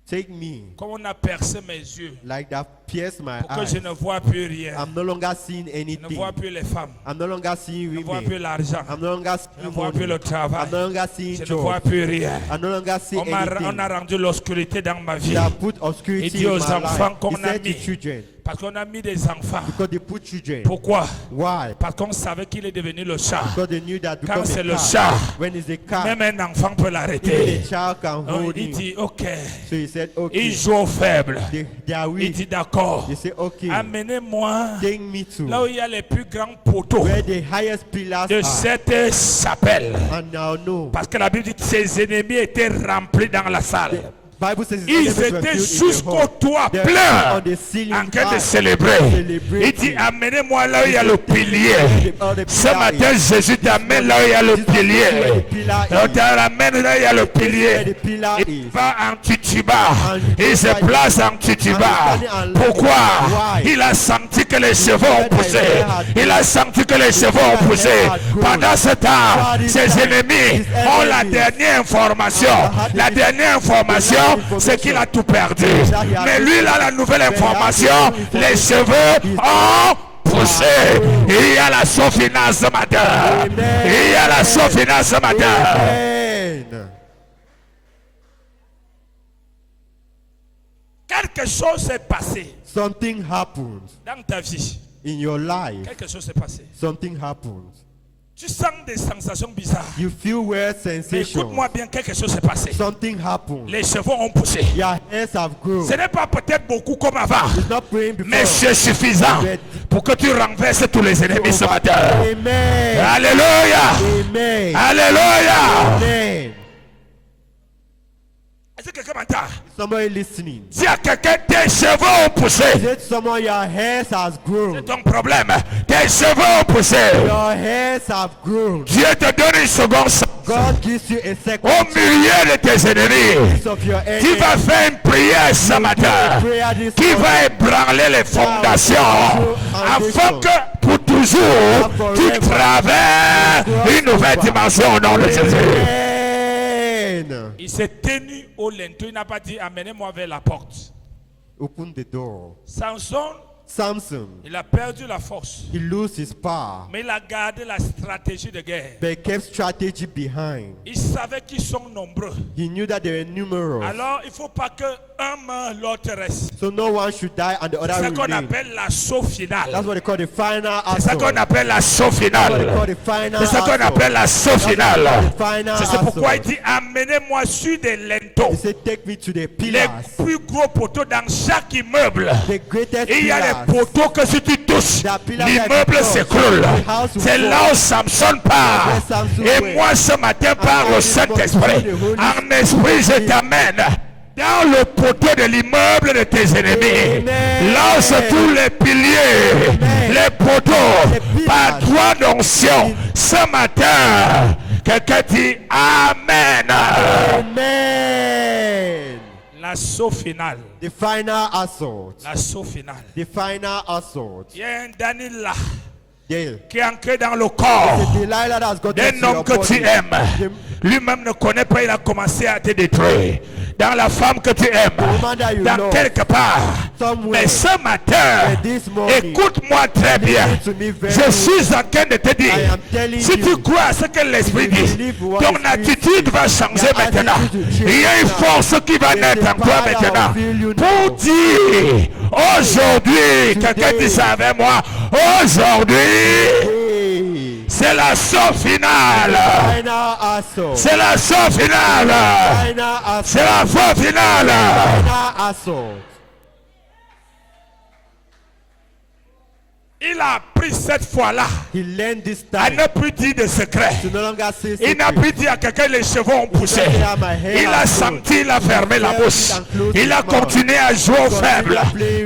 take me comme on a percé mes yeux like that pierced my pour que eyes. je ne vois plus rien. I'm no longer seeing Je ne anything. vois plus les femmes. I'm no longer seeing Je ne vois plus women. l'argent. I'm no longer Je ne seeing vois plus money. le travail. I'm no longer seeing Je ne vois job. plus rien. I'm no longer seeing On anything. a rendu l'obscurité dans ma vie. That put Il obscurity dit in aux my enfants life. qu'on He a said to mis. children, Parce qu'on a mis des enfants. because they put children. Pourquoi? Why? Parce qu'on savait qu'il est devenu le chat. Because they knew that Quand because c'est a le car, chat, when it's a car, même un enfant peut even l'arrêter. a child can Donc, hold il him. dit, ok. So he said, Il okay. joue au faible. They are Il weak. dit, d'accord. They say, okay. Amenez-moi Take me là où to il y a les plus grands poteaux where the highest pillars de are. cette chapelle. And now know. Parce que la Bible dit que ses ennemis étaient remplis dans la salle. Bible says his Ils enemies were étaient filled in the jusqu'au hall. toit They plein were on the ceiling en train de high, célébrer. Il dit, celebrating. amenez-moi là où il y a le pilier. Ce matin, Jésus t'amène là où il y a le pilier. On t'amène là où il y a le pilier. Il va en tituba. Il se place en tituba. Pourquoi? Il a senti que les cheveux ont poussé. Il a senti que les cheveux ont poussé. Pendant ce temps, ses ennemis ont la dernière information. La dernière information, c'est qu'il a tout perdu. Mais lui, il a la nouvelle information. Les cheveux ont poussé. Il y a la finale ce matin. Il y a la finale ce matin. Amen. Quelque chose s'est passé Something happened dans ta vie. in your life. Quelque chose s'est passé. Something happened. Tu sens des sensations bizarres. You feel weird Mais sensations. écoute-moi bien, quelque chose s'est passé. Something happened. Les cheveux ont poussé. Your hairs have grown. Ce n'est pas peut-être beaucoup comme avant, It's not praying mais before. c'est suffisant pour que tu renverses tous les ennemis ce matin. Amen. Alléluia. Amen. Alléluia. Amen. Est-ce que quelqu'un m'entend? Somebody listening. Dis à quelqu'un, tes cheveux ont poussé. Said someone, your hairs has grown. C'est ton problème. Tes cheveux ont poussé. Your hairs have grown. Dieu te donne une seconde chance. God gives you a second Au milieu de tes ennemis, chance of your tu vas enemies. faire une prière ce matin Prayer this qui va morning. ébranler les fondations afin que pour toujours tu traverses une nouvelle dimension au nom de Jésus. Amen. Il s'est tenu au linteau, il n'a pas dit amenez-moi vers la porte. Open the door. Samson, Samson, il a perdu la force, he lost his power, mais il a gardé la stratégie de guerre. but he kept strategy behind. Il savait qu'ils sont nombreux. He knew that they were numerous. Alors, il ne faut pas qu'un meure, l'autre reste. So no one should die and the C'est other ce qu'on remain. appelle l'assaut final. That's what they call the final C'est ce assault. qu'on appelle l'assaut That's what they final. call the final C'est ce qu'on assault. appelle l'assaut That's what they final. call the final C'est pourquoi il assault. dit amenez-moi sur des linteaux. He said, take me to the Les pillars. plus gros poteaux dans chaque immeuble. The greatest Et il y a pillars. des poteaux que si tu touches, The pillars l'immeuble that s'écroule. the house will C'est fall. là où Samson part. Where Samson Et went. moi ce matin par And le this Saint-Esprit, morning, the Holy en esprit je t'amène dans le poteau de l'immeuble de tes ennemis. Amen. Lance tous les piliers, Amen. les poteaux, Les pillars. par droit d'onction. Ce matin, quelqu'un dit Amen. Amen. L'assaut final. The final assault. L'assaut final. The final assault. Il y a un Daniel là There. qui est ancré dans le corps The Delilah that has got d'un into homme your que tu body. aimes. Lui-même ne connaît pas, il a commencé à te détruire. Dans la femme que tu aimes, woman that you dans love. quelque part. Somewhere. Mais ce matin, But this morning, écoute-moi très bien. listen to me very Je well. suis en train de te I dire, am telling si tu you, crois à ce que l'Esprit if you dit, believe what ton the Spirit attitude va changer your maintenant. attitude will change Il y a une now. force qui va There's naître a en toi power that maintenant. will fill you Pour now. dire, aujourd'hui, quelqu'un dit ça avec moi, aujourd'hui, Hey. c'est la sauce finale. Final assault. C'est la sauce finale. Final assault. C'est la fin finale. Final assault. Il a appris cette fois-là He learned this à time ne plus dire de secret. to no longer say Il n'a secret. plus dit à quelqu'un les cheveux ont poussé. Il a senti, il a fermé la bouche. Il a continué à jouer au faible,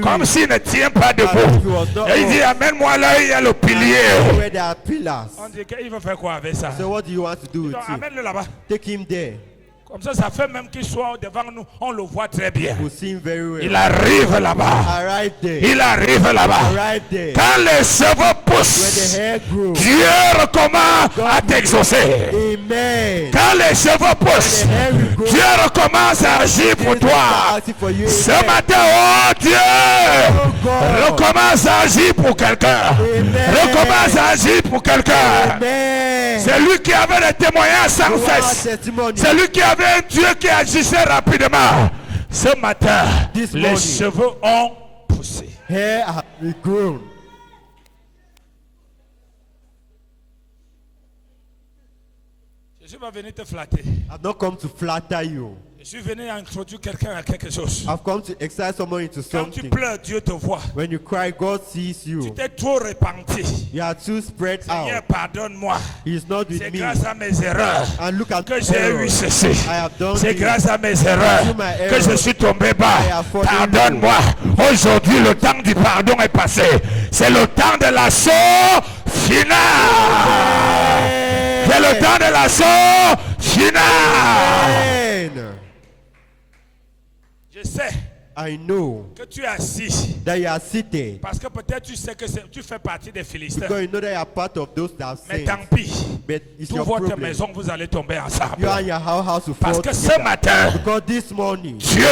comme s'il ne tient pas debout. Et il dit, amène-moi là où il y a le pilier. Where there are pillars. On dit qu'il veut faire quoi avec ça? So what do you want to do with Donc, it? amène-le là-bas. Take him there. Comme ça fait même qu'il soit devant nous, on le voit très bien. We'll see him very well. Il arrive là-bas. Arrive there. Il arrive là-bas. Arrive there. Quand les cheveux Where poussent, the hair grows. Dieu recommence à t'exaucer. Amen. Quand les cheveux poussent, Dieu recommence à agir pour toi. Ce matin, oh Dieu, recommence à agir pour quelqu'un. Recommence à agir pour quelqu'un. Amen. C'est lui qui avait des témoignages sans cesse. C'est lui qui avait un Dieu qui agissait rapidement. Ce matin, This les morning. cheveux ont poussé. Hair has grown. Jésus va venir te flatter. I've not come to flatter you. Je suis venu introduire quelqu'un à quelque chose. I've come to excite someone into Quand tu something. pleures, Dieu te voit. When you cry, God sees Tu you. t'es trop repenti. You are too spread Seigneur, out. pardonne-moi. He is not C'est with me. grâce à mes erreurs And look at que j'ai eu errors ceci. I have done C'est this. grâce à mes erreurs Through my que je errors, suis tombé I bas. have fallen Pardonne-moi. Aujourd'hui, le temps du pardon est passé. C'est le temps de l'assaut final. C'est le temps de l'assaut final. Amen. Je sais I know que tu es assis. that you are seated Parce que peut-être tu sais que tu fais partie des Philistins. because you know that you are part of those that Mais sin. tant pis. But it's Toute your votre problem. maison, vous allez tomber ensemble. You and your house will Parce fall que ce together. matin, Because this morning, Dieu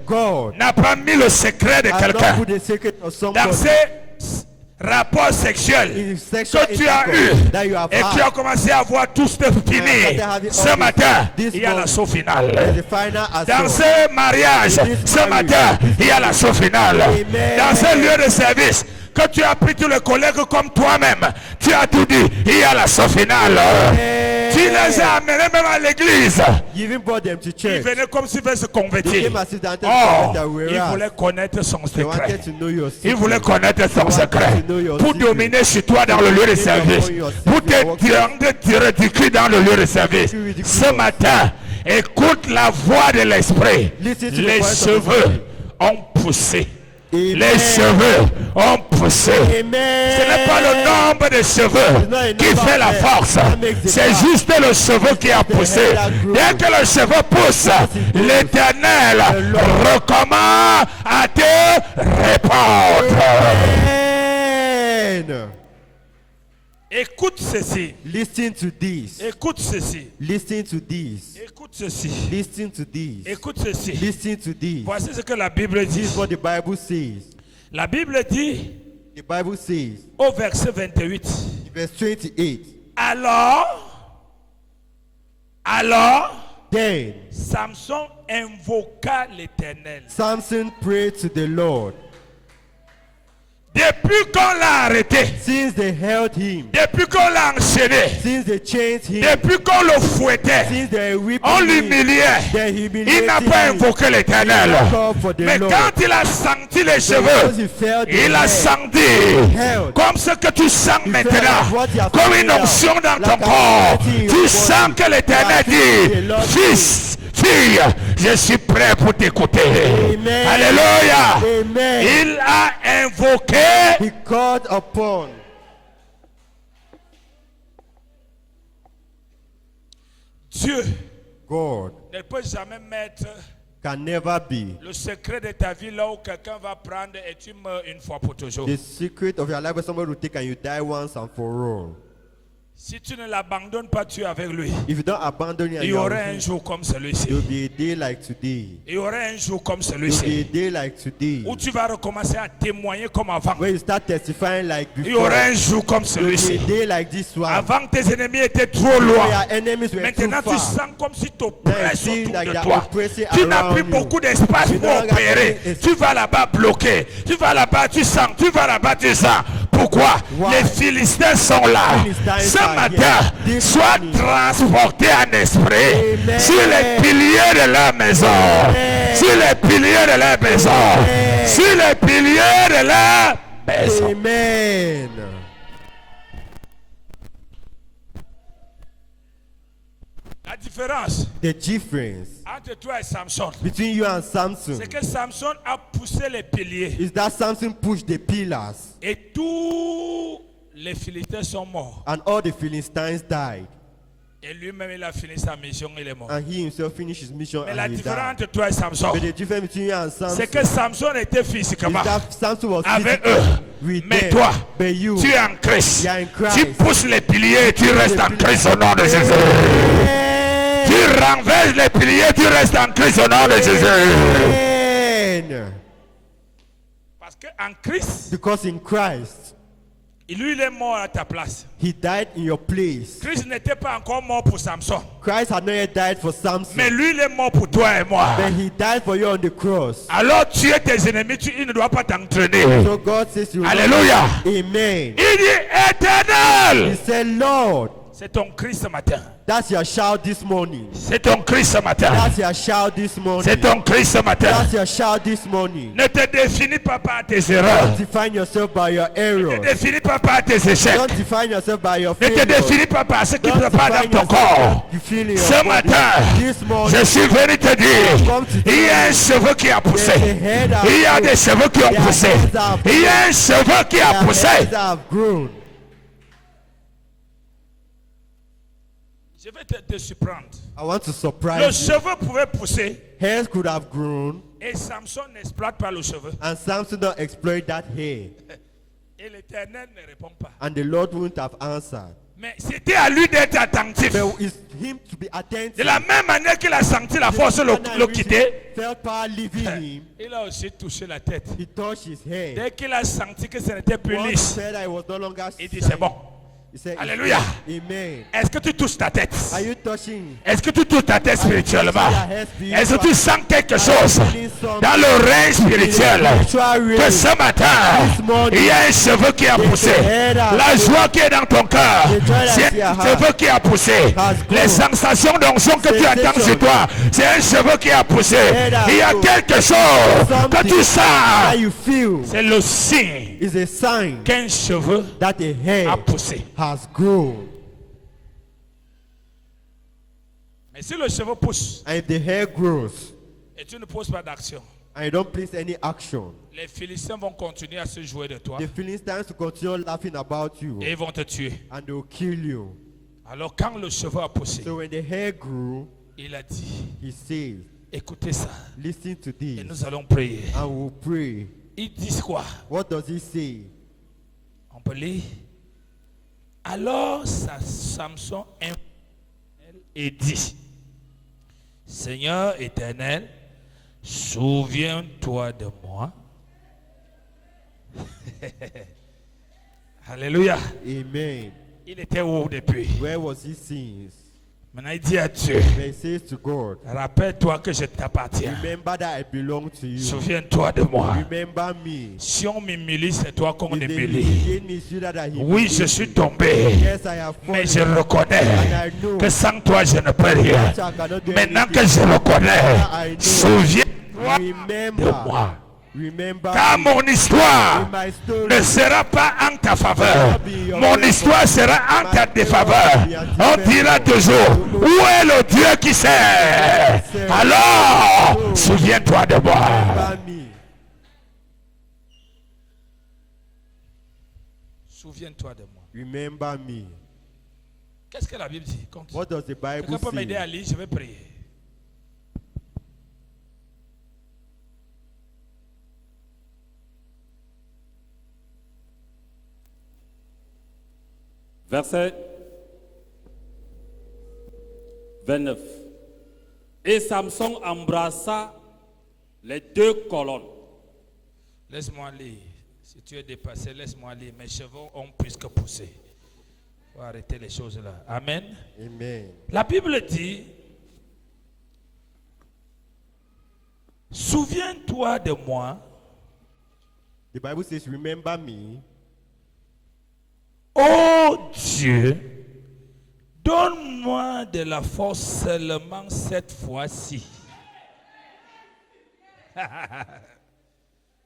God n'a pas mis le secret de has quelqu'un not put the secret of dans somebody ces rapports sexuels in sexual que tu as eu intercourse that you have et tu as had. commencé à voir tout ce fini. Ce matin, il y a l'assaut final. There's the final Dans assault. ce mariage, ce matin, il y a l'assaut final. Dans ce lieu de service, que tu as pris tous les collègues comme toi-même, tu as tout dit, il y a l'assaut final. Tu les as amenés même à l'église. You even brought them to Ils church. venaient comme s'ils veulent se They convertir. came as if they wanted to Oh, convert, il whereas voulait connaître son they secret. wanted to know your Il secret. voulait connaître son secret to know your pour secret. dominer sur toi dans le lieu de service, pour te tirer du cul dans le lieu de service. Ce matin, écoute la voix de l'esprit. Listen to the Les voice of the cheveux Spirit. ont poussé. Amen. Les cheveux ont poussé. Amen. Ce n'est pas le nombre de cheveux qui fait la force. C'est juste le cheveu qui a poussé. Dès que le cheveu pousse, l'Éternel recommande à te répondre. Amen. Écoute ceci. Listen to this. Écoute ceci. Listen to this. Écoute ceci. Listen to this. Écoute ceci. Listen to this. Voici ce que la Bible This dit. is what the Bible says. La Bible dit The Bible says, au verset 28. in verse 28, Alors, then Samson invoqua l'Éternel. Samson prayed to the Lord. Depuis qu'on l'a arrêté, Since they held him, depuis qu'on l'a enchaîné, since they chained him, depuis qu'on le fouettait, since they whipped on him, l'humiliait, they il humiliated n'a pas him. invoqué l'Éternel. He called for the Mais Lord. quand il a senti les Because cheveux, he felt the il a head. senti held. comme ce que tu sens He maintenant, felt what you are comme une feeling now. onction dans Like ton a corps. anointing in Tu your sens body. que l'Éternel Like the dit, Lord fils, fille, je suis prêt pour t'écouter. Amen. Alléluia. Amen. Il a invoqué He called upon. Dieu. God Ne peut jamais mettre can never be le secret de ta vie là où quelqu'un va prendre et tu meurs une fois pour toujours. the secret of your life where somebody will take and you die once and for all. Si tu ne l'abandonnes pas, tu es avec lui. If you don't abandon it, Il y aurait un jour comme celui-ci. there will be a day like today. Il y aurait un jour comme There will be a celui-ci. day like today. Où tu vas recommencer à témoigner comme avant. When you start testifying like Il y before. aurait un jour comme There will be celui-ci. a day like this one. Avant, tes ennemis étaient trop Where loin. your enemies were Maintenant, too tu far. sens comme si tu oppresses see autour like de they are toi. oppressing Tu n'as around plus you. beaucoup d'espace You pour don't have opérer. any Tu vas là-bas bloquer. Tu vas là-bas, tu sens. Tu vas là-bas, tu sens. Pourquoi? Why? Les Philistins sont là. Philistines Ce are matin, here. This sois morning. transporté en esprit Amen. sur les piliers de leur maison. Amen. Sur les piliers de leur maison. Amen. Sur les piliers de leur maison. Amen. La différence The difference entre toi et Samson, between you and Samson c'est que Samson a poussé les piliers is that Samson pushed the pillars et tous les Philistins sont morts. and all the Philistines died. Et lui-même, il a fini sa mission, il est mort. And he himself finished his mission Mais la and he différence died. entre toi et Samson, But the difference between you and Samson c'est que Samson était is physiquement that Samson was avec physical eux. with Mais them. toi, But you, tu es en Christ. you are in Christ. Tu pousses les piliers et tu restes en Christ au nom de Jésus. Amen. Tu renverses les piliers, tu restes en Christ au nom de Jésus. Amen. Parce qu'en Christ, Because in Christ, lui, il est mort à ta place. he died in your place. Christ n'était pas encore mort pour Samson. Christ had not yet died for Samson, Mais lui, il est mort pour toi et moi. but he died for you on the cross. Alors tuer tes ennemis, il ne doit pas t'entraîner. So God says you will Alléluia. Amen. Il dit éternel. He said, Lord, C'est ton cri ce matin. That's your shout this morning. C'est ton cri ce matin. That's your shout this morning. C'est ton cri ce matin. That's your shout this morning. Ne te définis pas par tes erreurs. Don't define yourself by your Ne te errors. définis pas par tes échecs. Don't define yourself by your Ne te failures. définis pas par ce qui Don't ne va pas define dans ton yourself corps. by you feel in your Ce body. matin, This morning, je suis venu te dire, il y a un cheveu qui a poussé. Il y a des cheveux qui ont poussé. Il y a un cheveu qui a their poussé. heads have grown. Je vais te surprendre. I want to Le surprise you. cheveu pouvait pousser Hairs could have grown, et Samson n'exploite pas le cheveu. and Samson don't exploit that hair, Et l'Éternel ne répond pas. and the Lord wouldn't have answered. Mais c'était à lui d'être attentif. But it's him to be attentive. De la même manière qu'il a senti la force le quitter, Felt power leaving him. il a aussi touché la tête. He touched his head. Dès qu'il a senti que ce n'était plus Once he lisse, said I was no longer il dit shine, c'est bon. he said, Alléluia. Amen. Est-ce que tu touches ta tête? Are you touching? Est-ce que tu touches ta tête spirituellement? Est-ce que tu sens quelque chose dans le règne spirituel? Que ce matin, il y a un cheveu qui a poussé. La joie qui est dans ton cœur, c'est un cheveu qui a poussé. Les sensations d'onction que tu attends sur toi, c'est un cheveu qui a poussé. Il y a quelque chose que tu That sens. you feel C'est le signe is a sign qu'un cheveu that a hair a poussé. has grown. Mais si le cheveu pousse And if the hair grows et tu ne poses pas d'action, and you don't place any action, les Philistins vont continuer à se jouer de toi the Philistines will continue laughing about you et ils vont te tuer. and they will kill you. Alors quand le cheveu a poussé, So when the hair grew, il a dit, he says, écoutez ça listen to et this nous allons prier. and we'll pray. Ils disent quoi? What does he say? On peut lire. Alors Samson et dit, Seigneur éternel, souviens-toi de moi. Alléluia. Amen. Il était où depuis? Where was he since? Maintenant il dit à Dieu, But he says to God, rappelle-toi que je t'appartiens. remember that I belong to you. Souviens-toi de moi. Remember me. Si on m'humilie, c'est toi qu'on If they humilie. humiliate me, so that I Oui, humiliate je you. suis tombé, Yes, I have mais fallen. je reconnais And I know que sans toi, je ne peux rien. that I cannot do Maintenant que anything. je reconnais, I know. souviens-toi de Remember. moi. Remember Car me. mon histoire My story ne sera pas en ta faveur. Mon histoire sera en ta défaveur. On dira toujours, où est le Dieu qui sait? Alors, souviens-toi de moi. Remember me. Souviens-toi de moi. Remember me. Qu'est-ce que la Bible dit? Continue. What does the Bible Quelqu'un peut m'aider à say? lire, je vais prier. Verset 29. Et Samson embrassa les deux colonnes. Laisse-moi lire. Si tu es dépassé, laisse-moi lire. Mes cheveux ont plus que poussé. Il faut arrêter les choses là. Amen. Amen. La Bible dit, souviens-toi de moi, The Bible says, remember me, ô Dieu, donne-moi de la force seulement cette fois-ci.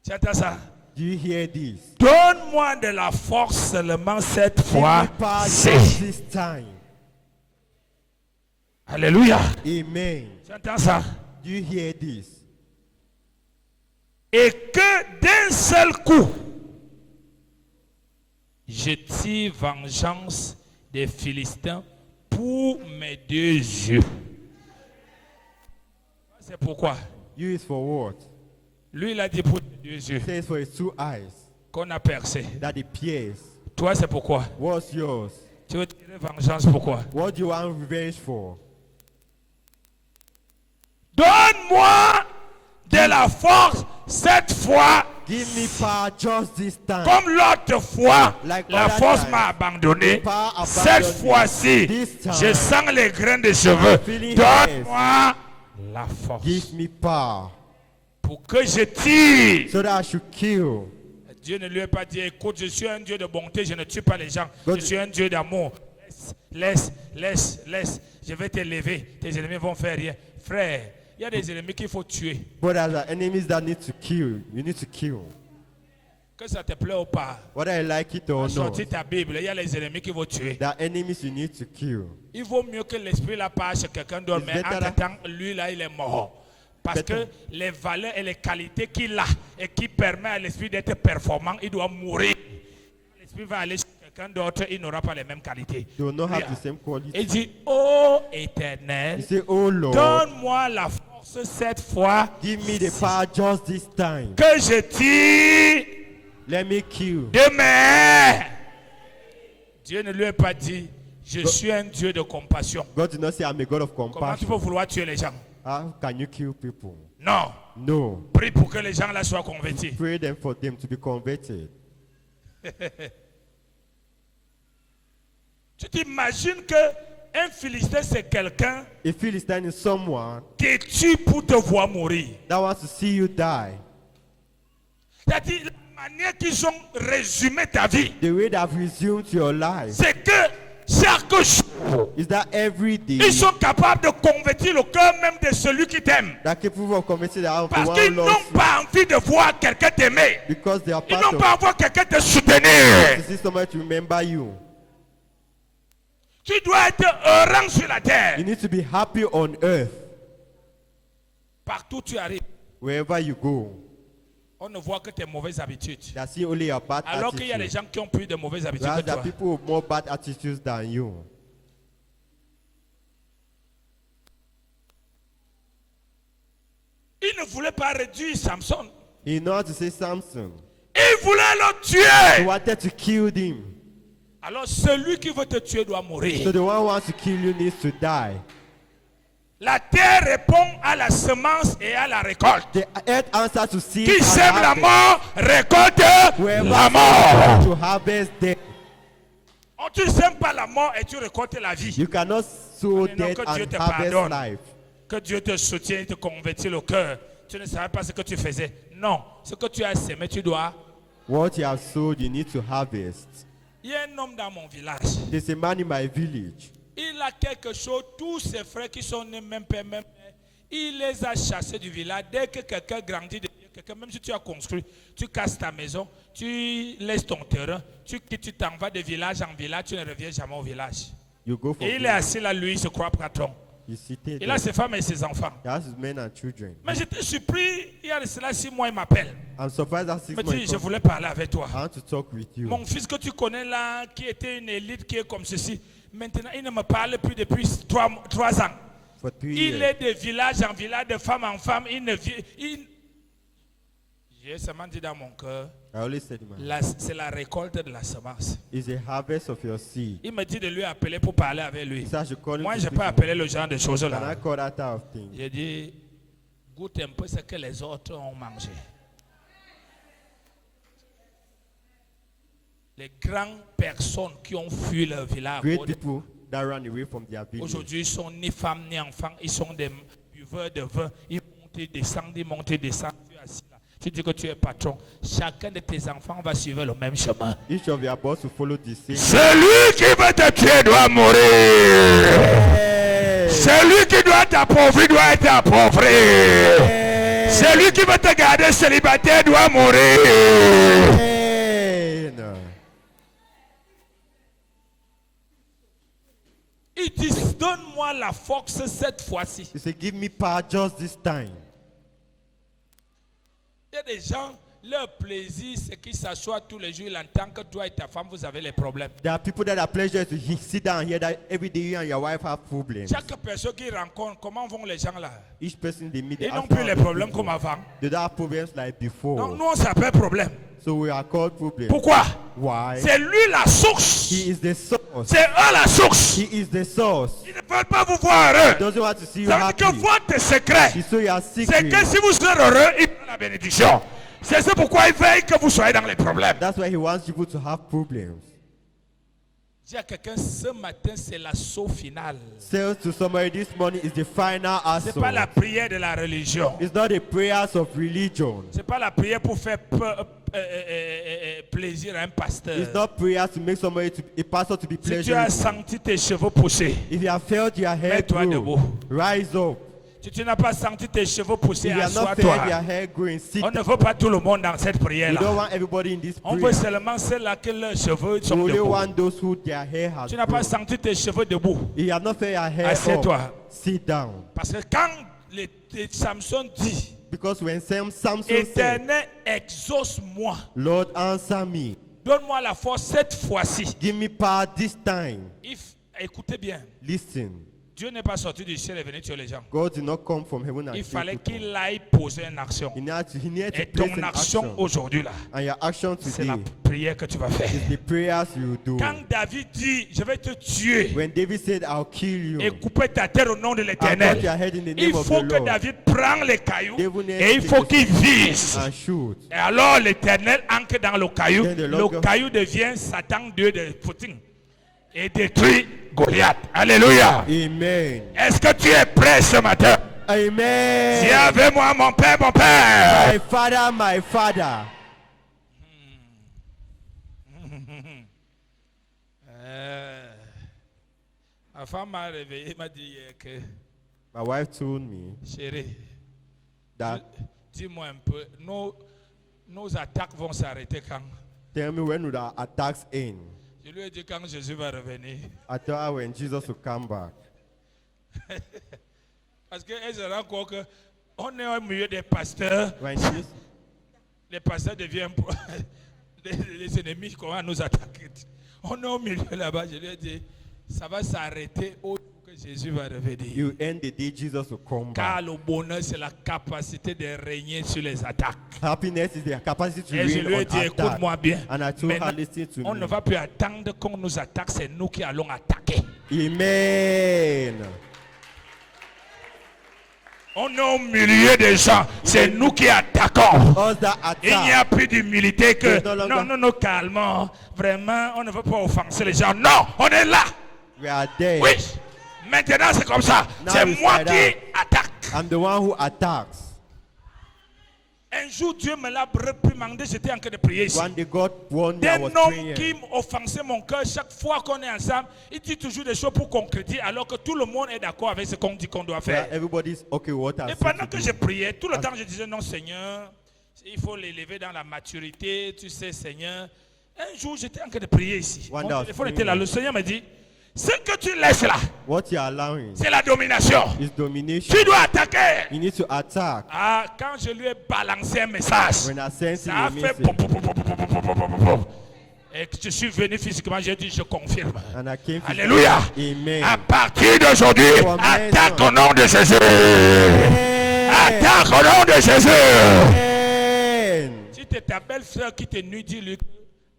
Tu entends ça? do you hear this? Donne-moi de la force seulement cette Give me power fois-ci. just this time. Alléluia. Amen. Tu entends ça? Do you hear this? Et que d'un seul coup, je tire vengeance des Philistins pour mes deux yeux. C'est pourquoi. You is for what? Lui, il a dit pour tes deux yeux It says for his two eyes qu'on a percé. that it pierced. Toi, c'est pourquoi. What's yours? Tu veux tirer vengeance pourquoi? What do you want revenge for? Donne-moi de la force cette fois. Give me power just this time. Comme l'autre fois, Like la other force times, m'a abandonné. the power abandoned Cette me. fois-ci, This time, je sens les grains de cheveux. feeling Donne-moi la force Give me power pour que je tire. so that I should kill. Dieu ne lui a pas dit, écoute, je suis un Dieu de bonté, je ne tue pas les gens. God- Je suis un Dieu d'amour. laisse. Je vais t'élever. Tes ennemis vont faire rien. Frère, il y a des ennemis qu'il faut tuer. But there are enemies that need to kill. You need to kill. Que ça te plaît ou pas. Whether you like it or not. Sortis ta Bible, il y a les ennemis qu'il faut tuer. There are enemies you need to kill. Il vaut mieux que l'esprit la passe chez quelqu'un d'autre, mais entre-temps, lui là, il est mort. Parce que les valeurs et les qualités qu'il a et qui permet à l'esprit d'être performant, il doit mourir. L'esprit va aller chez quelqu'un d'autre, il n'aura pas les mêmes qualités. They will not have the same quality. Il dit, ô Éternel, You say, oh Lord, donne-moi la force cette fois give me the power just this time. que je tire Let me kill. demain. Dieu ne lui a pas dit, je suis un Dieu de compassion. God did not say I'm a God of Comment tu compassion. peux vouloir tuer les gens? How can you kill people? Non. No. Prie pour que les gens là soient convertis. Pray them for them to be converted. Tu t'imagines que un Philistin c'est quelqu'un A Philistine is someone qui tue pour te voir mourir. that wants to see you die. C'est-à-dire la manière qu'ils ont résumé ta vie, The way they have resumed your life c'est que chaque jour, is that every day ils sont capables de convertir le cœur même de celui qui t'aime. that capable of converting the heart of the Parce one qu'ils who n'ont loves you, pas envie de voir quelqu'un t'aimer. because they are Ils part n'ont of pas envie de voir quelqu'un te soutenir. to see somebody to remember you. Tu dois être heureux sur la You terre. need to be happy on earth Partout où tu arrives, wherever you go. on ne voit que tes mauvaises habitudes. They see only your bad Alors qu'il y a des attitude. gens qui ont plus de mauvaises habitudes Whereas que there are toi. people with more bad attitudes than you. Il ne voulait pas réduire Samson. He knows how to say Samson. Il voulait le He tuer. wanted to kill him. Alors celui qui veut te tuer doit So mourir. the one who wants to kill you needs to die. La terre répond à la semence et à la récolte. The earth answers to seed Qui and sème la harvest. mort, récolte Whoever la mort. to harvest death. Oh, tu ne sèmes pas la mort et tu récoltes la vie. You cannot sow Mais non, death que Dieu and te harvest pardonne. life. Que Dieu te soutienne, te convertit le cœur. Tu ne savais pas ce que tu faisais. Non, ce que tu as semé, tu dois. What you have sowed, you need to harvest. Il y a un homme dans mon village. There's a man in my village. Il a quelque chose, tous ses frères qui sont nés même père, même mère, il les a chassés du village. Dès que quelqu'un grandit, même si tu as construit, tu casses ta maison, tu laisses ton terrain, tu t'en vas de village en village, tu ne reviens jamais au village. You go for Et il est assis là, lui, il se croit patron. He's seated Il a there. ses femmes et ses enfants. He has his men and children. Mais j'étais surpris, il y a de cela 6 mois, il m'appelle. I'm surprised that 6 Il me months dit, je ago, voulais parler avec toi. I want to talk with you. Mon fils que tu connais là, qui était une élite, qui est comme ceci, maintenant il ne me parle plus depuis 3 ans. For 3 Il years. est de village en village, de femme en femme. Il ne vit. J'ai seulement dit dans mon cœur, I always said, man, c'est la récolte de la semence. it's a harvest of your seed. Il me dit de lui appeler pour parler avec lui. So I should call him Moi, to je n'ai speak pas to appelé le genre de choses him. Can là. I call that type of thing? J'ai dit, goûte un peu ce que les autres ont mangé. Les grandes personnes qui ont fui leur village. Great people that run away from their village. Aujourd'hui, ils sont ni femmes ni enfants. Ils sont des buveurs de vin. Ils montent et descendent, ils montent et descendent. Tu es assis là. Tu dis que tu es patron. Chacun de tes enfants va suivre le même chemin. Each of your boss will follow the same. Celui qui veut te tuer doit mourir. Hey! Celui qui doit t'appauvrir doit être appauvri. Hey! Celui qui veut te garder célibataire doit mourir. Hey! No. Il dit, donne-moi la force cette fois-ci. He said, give me power just this time. Il y a des gens, leur plaisir, c'est qu'ils s'assoient tous les jours. Ils entendent que toi et ta femme, vous avez les problèmes. There are people that are pleasure to sit down and hear that every day you and your wife have problems. Chaque personne qu'ils rencontrent, comment vont les gens là? Each person they meet, they Ils n'ont ask plus how les they problèmes feel. comme avant. They don't have problems like before. Non, nous, on s'appelle problème. So we are called problems. Pourquoi? Why? C'est lui la source. He is the source. C'est eux la source. He is the source. Ils ne veulent pas vous voir heureux. He doesn't want to see you Ça veut dire happy. que votre secret, He saw your c'est secret. que si vous serez heureux, il prend la bénédiction. C'est pourquoi il veille que vous soyez dans les problèmes. That's why he wants people to have problems. Dis à quelqu'un, ce matin, c'est l'assaut final. Say to somebody this morning is the final Ce n'est pas la assault. prière de la religion. It's not the prayers of religion. Ce n'est pas la prière pour faire peur, plaisir à un pasteur. It's not prayer to make somebody a pastor to be Si tu as pleasurable. senti tes cheveux pousser, If you have felt your hair Mets-toi grow, debout. rise up. si tu n'as pas senti tes cheveux pousser, If you have not felt assois-toi. your hair growing, sit On ne down. veut pas tout le monde dans cette You don't prière-là. want everybody in this On veut prayer. seulement ceux-là que leurs cheveux You sont only debout. want those who their hair has Tu n'as pas grown. senti tes cheveux debout. If you have not felt your hair Assieds-toi. up, sit down. Parce que quand Samson dit, Because when Samson said, Éternel, exauce-moi. Lord, answer me. Donne-moi la force cette fois-ci. Give me power this time. Écoutez bien. Listen. Dieu n'est pas sorti du ciel et venu tuer les gens. God did not come from heaven and Il kill fallait people. qu'il aille poser une action. He needed to Et place ton an action action. aujourd'hui là, And your action c'est la today prière que tu vas faire. is the prayers you do. Quand David dit, je vais te tuer When David said, I'll kill et you, couper ta terre au nom de I'll cut l'Éternel, your head in the il name of faut the que Lord David prenne les cailloux David et il faut qu'il vise. and shoot. Et alors l'Éternel entre dans le caillou. Then the Le Lord caillou devient Satan, Dieu de footing. Et détruit Goliath. Alléluia. Amen. Est-ce que tu es prêt ce matin? Amen. Viens avec moi, mon père, mon père. My father, my father. Ma femme m'a réveillé, m'a dit hier que, My wife told me chérie, that, dis-moi un peu, nos attaques vont s'arrêter quand? tell me when would our attacks end? Je lui ai dit quand Jésus va revenir. I told her when Jesus will come back. Parce qu'elle se rend compte qu'on est au milieu des pasteurs. When Jesus, Les pasteurs deviennent les ennemis qui vont nous attaquer. On est au milieu là-bas. Je lui ai dit, ça va s'arrêter au jour que Jésus va revenir. you end the day Jesus will come Car back. le bonheur, c'est la capacité de régner sur les attaques. Happiness is the capacity to Et je lui ai reign dit, on attack. écoute-moi bien. And I told her, Maintenant, listen to on ne me. va plus attendre qu'on nous attaque, c'est nous qui allons attaquer. Amen. On est au milieu des gens, c'est nous qui attaquons. Us that Il n'y a attack. plus d'humilité que No longer- non, calmons. Vraiment, on ne veut pas offenser les gens. Non, on est là. We are there. Oui. Maintenant, c'est comme ça. Now C'est it's moi like qui that. attaque. I'm the one who attacks. Un jour, Dieu me l'a réprimandé, j'étais en train de prier ici. One day God warned me, I D'un was homme qui praying. offensait mon cœur chaque fois qu'on est ensemble, il dit toujours des choses pour concrétiser alors que tout le monde est d'accord avec ce qu'on dit qu'on doit faire. Where everybody's okay, what I Et said pendant to que do. je priais, tout le temps je disais non Seigneur, il faut l'élever dans la maturité, tu sais Seigneur. Un jour j'étais en train de prier ici. One Mon day I was téléphone était là, praying. le Seigneur me dit, ce que tu laisses là, What you're allowing c'est la domination. is domination. Tu dois attaquer. You need to attack. Ah, quand je lui ai balancé un message, When I sent ça you a a fait message, pop, pop, pop, pop, pop, pop, pop, pop, pop. Et que je suis venu physiquement, j'ai dit je confirme. and I came to Alléluia. Amen. À partir d'aujourd'hui, Amen. attaque au nom de Jésus. Amen. Attaque au nom de Jésus. Amen. Si c'est ta belle-sœur qui te nuit, dis-lui,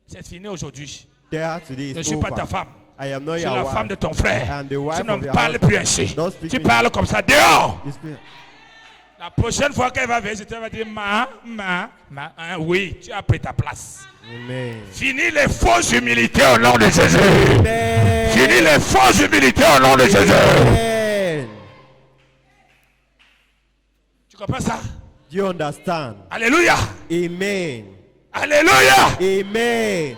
c'est fini aujourd'hui. There today Je ne is suis pas ta over. femme. I am not Je suis your la wife. femme de ton frère. I am the wife Tu ne of me your parles husband. plus ainsi. Don't speak Tu me. parles comme ça. Dehors. You speak- La prochaine fois qu'elle va venir, je te vais dire, oui, tu as pris ta place. Amen. Fini les fausses humilités au nom de Jésus. Amen. Fini les fausses humilités au nom de Jésus. Amen. Tu comprends ça? Do you understand? Alléluia. Amen. Alléluia. Amen.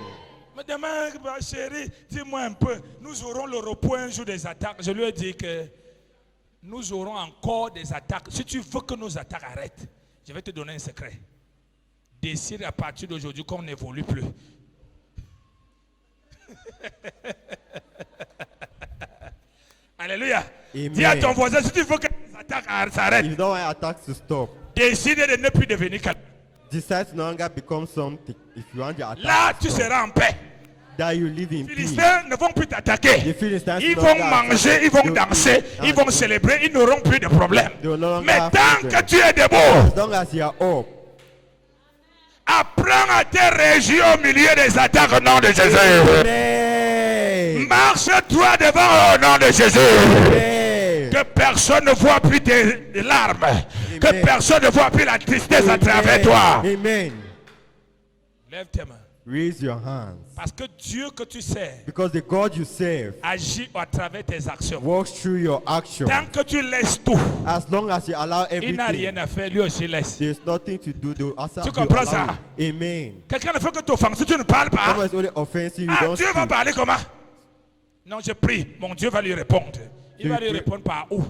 Mais demain, ma chérie, dis-moi un peu. Nous aurons le repos un jour des attaques. Je lui ai dit que nous aurons encore des attaques. Si tu veux que nos attaques arrêtent, je vais te donner un secret. Décide à partir d'aujourd'hui qu'on n'évolue plus. Alléluia. Amen. Dis à ton voisin, si tu veux que les attaques s'arrêtent, If you don't want attacks to stop, décide de ne plus devenir calme. decide to no longer become something. If you want your attack Là, to tu stop, seras en paix. that you live in Les peace. Philistins ne vont plus t'attaquer. The Philistines Ils no vont longer manger, attack. ils vont They will danser, eat ils and vont célébrer, ils n'auront plus de problème. they will no longer Mais have tant que problem. tu es debout, As long as you are up, apprends à te régir au milieu des attaques au nom de Jésus. Amen. Marche-toi devant au nom de Jésus. Amen. Que personne ne voit plus tes larmes. Que Amen. personne ne voit plus la tristesse à travers toi. Amen. Lève tes mains. Raise your hands. Parce que Dieu que tu sers Because the God you serve agit à travers tes actions. works through your action. Tant que tu laisses tout, As long as you allow il n'a rien everything, à faire, lui aussi laisse. there's nothing to do. Tu comprends ça? Amen. Quelqu'un ne fait que t'offenser, tu ne parles pas. Someone is only offensive, you Ah, don't Dieu va speak. parler comment? Non, je prie, mon Dieu va lui répondre. Il Tu va lui pries. répondre par où?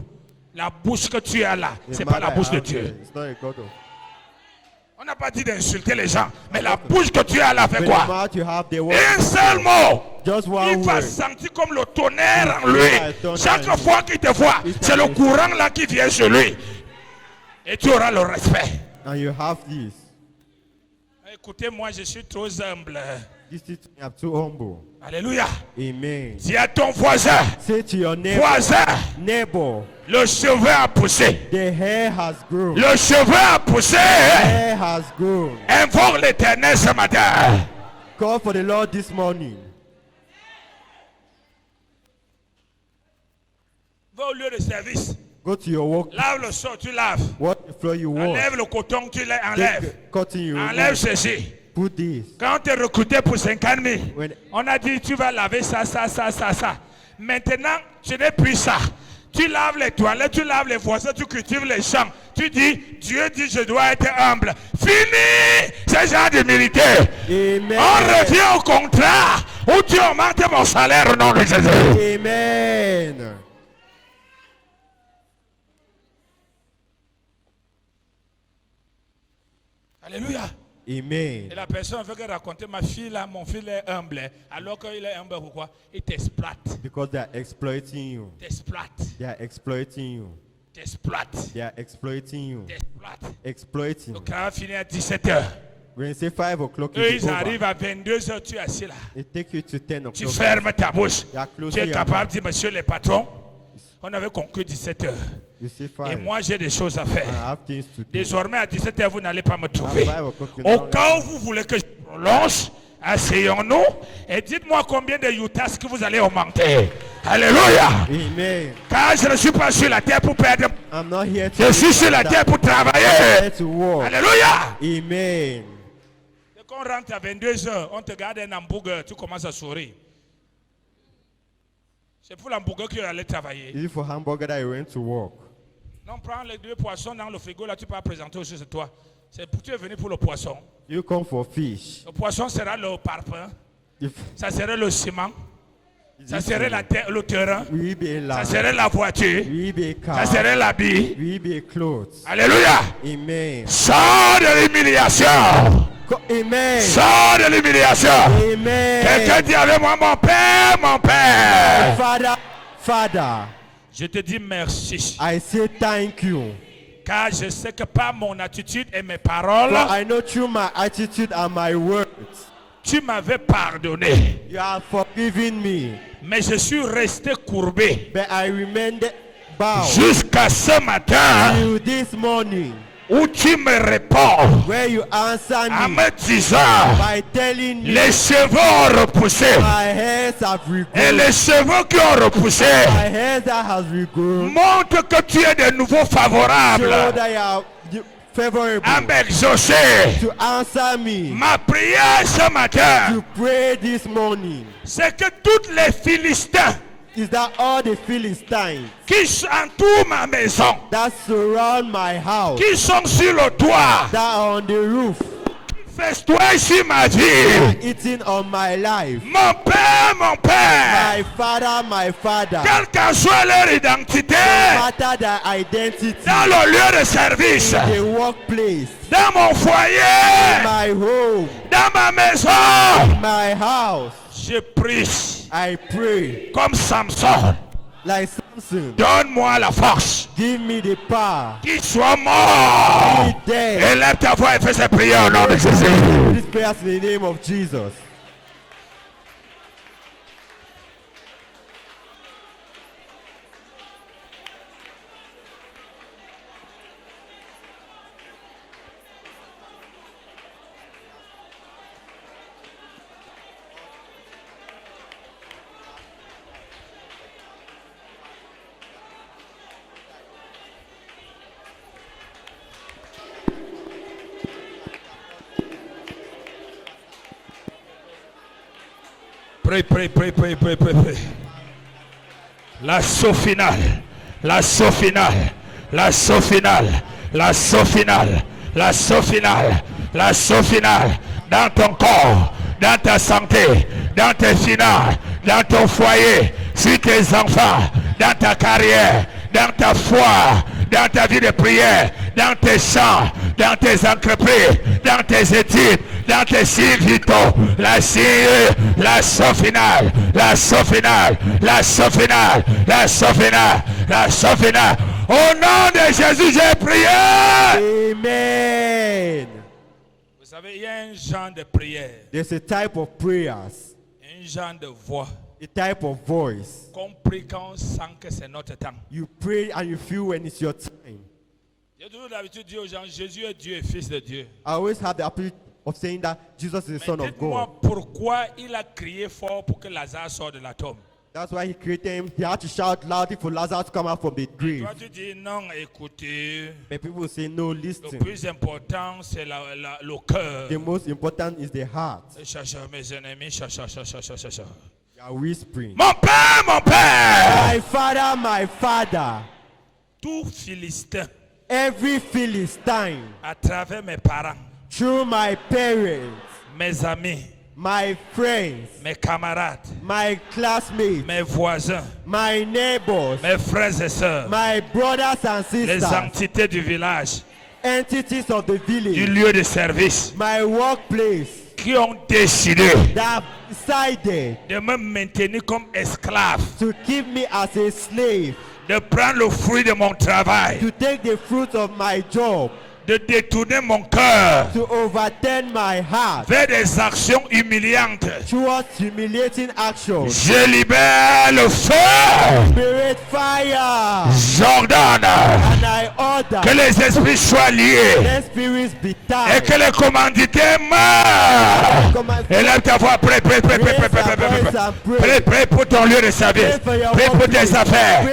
La bouche que tu as là, The c'est pas man la I bouche de have Dieu. there, it's not a God of- On n'a pas dit d'insulter les gens, mais la bouche que tu as là fait But the quoi? mouth you have, the word. Un seul mot. Just Il one va word. sentir comme le tonnerre en lui. Yeah, tonnerre. Chaque fois qu'il te voit, c'est le courant là qui vient sur lui. Et tu auras le respect. And you have this. Écoutez-moi, je suis trop humble. This is I'm too humble. Alléluia. Amen. Dis à ton voisin, Say to your neighbor, voisin, neighbor, le cheveu a poussé. the hair has grown. Le cheveu a poussé. Hair has grown. Invoque l'Éternel ce matin. Call for the Lord this morning. Va au lieu de service. Go to your work. Lave le sol, tu laves. What floor you want. Enlève le coton, tu l'enlèves. Take the cotton you Enlève want. ceci. Put this. Quand on te recruté pour 50 000, When- on a dit tu vas laver ça. Maintenant, tu n'es plus ça. Tu laves les toilettes, tu laves les voisins, tu cultives les champs. Tu dis, Dieu dit, je dois être humble. Fini ce genre d'humilité. Amen. On revient au contrat où tu augmentes mon salaire au nom de Jésus. Amen. Alléluia. Amen. Et la personne veut que raconter ma fille là, mon fils est humble. Alors qu'il est humble, pourquoi? Il t'exploite. Because they are exploiting you. T'exploite. They are exploiting you. T'exploite. They are exploiting you. T'exploite. Exploiting. Le travail finit à 17h. When you say 5 o'clock, Eux, it's ils over. arrivent à 22h, tu es assis là. It takes you to 10 Tu o'clock. fermes ta bouche. You are Tu closing es your capable mouth. de dire, monsieur le patron, on avait conclu 17h. You say Et 5. moi, j'ai des choses à I faire. have things to do. Désormais, à 17h, vous n'allez pas me trouver. 5 o'clock, you Au know. cas où vous voulez que je prolonge, asseyons-nous et dites-moi combien de Utahs que vous allez augmenter. Alléluia. Amen. Car je ne suis pas sur la terre pour perdre. I'm not here to Je suis sur la that. terre pour I'm travailler. here to work. Alléluia. Amen. Dès qu'on rentre à 22h, on te garde un hamburger, tu commences à sourire. C'est pour l'hamburger que tu allais travailler. Is it for hamburger that you went to work? Non, prends les 2 poissons dans le frigo, là tu peux présenter aussi sur toi. C'est pour tu es venu pour le poisson. You come for fish. Le poisson sera le parfum, If ça serait le ciment, ça serait la terre, le terrain, we be ça land, serait la voiture, we be ça car, serait l'habit. we be clothes. Alléluia. Amen. Sors de l'humiliation. Amen. Sors de l'humiliation. Amen. Quelqu'un dit avec moi, mon Père, mon Père. Father, Father, Je te dis merci. I say thank you. Car je sais que par mon attitude et mes For paroles, I know through my attitude and my words, tu m'avais pardonné. you have forgiven me. Mais je suis resté courbé But I remained bowed jusqu'à ce matin till this morning, où tu me réponds where you answer en me me disant, by telling me les cheveux ont repoussé. my hairs have Et regrown. les cheveux qui ont repoussé My hairs that has regrown. montrent que tu es de nouveau So favorable that you are favorable à m'exaucer. to answer me, Ma prière ce matin, to pray this morning, c'est que tous les Philistins is that all the Philistines qui entourent ma maison, that surround my house, qui sont sur le toit, that are on the roof, festoient sur ma vie. eating on my life, Mon Père, my father, quelle qu'en soit leur identité, matter their identity, dans le lieu de service, the workplace, dans mon foyer, my home, dans ma maison, my house, je prie I pray comme Samson. like Samson, Donne-moi la force give me the power, qu'il soit mort. be dead. Élève ta voix et fais cette prière au nom de Jésus. This prayer in the name of Jesus. Prie. L'assaut final. L'assaut final. L'assaut final. L'assaut final. L'assaut final. L'assaut final. Dans ton corps, dans ta santé, dans tes finances, dans ton foyer, sur tes enfants, dans ta carrière, dans ta foi, dans ta vie de prière, dans tes champs, dans tes entreprises, dans tes études, dans tes signes vitaux. L'assaut final. L'assaut final. L'assaut final. L'assaut final. L'assaut final. Au nom de Jésus, j'ai prié. Amen. Vous savez, il y a un genre de prière, There's a type of prayers, un genre de voix a type of voice. qu'on prie quand on sent que c'est notre temps. You pray and you feel when it's your time. J'ai toujours l'habitude de dire aux gens, Jésus est Dieu et Fils de Dieu. I always have the opportunity of saying that Jesus is the Mais Son of dites-moi God. pourquoi il a crié fort pour que Lazare sorte de la tombe. That's why he created him. He had to shout loudly for Lazarus to come out from the grave. Toi, tu dis non, écoutez. But people say, no, Le listen. plus important, c'est le cœur. The most important is the heart. Chacha, mes ennemis, chacha. You are whispering. Mon père, My father, tout Philistin, every Philistine, à travers mes parents, through my parents, mes amis, my friends, mes camarades, my classmates, mes voisins, my neighbors, mes frères et sœurs, my brothers and les sisters, entités du village, entities of the du village, lieu de service, my workplace, qui ont décidé that have decided de me maintenir comme esclave, to keep me as a slave, de prendre le fruit de mon travail, to take the fruit of my job, de détourner mon cœur to overturn my heart vers des actions humiliantes. towards humiliating actions. Je libère le feu. Spirit fire, J'ordonne and I order que les esprits soient liés let spirits be et tied. que les commandités meurent. Élève ta voix, prie pour ton lieu de service, prie pour tes affaires,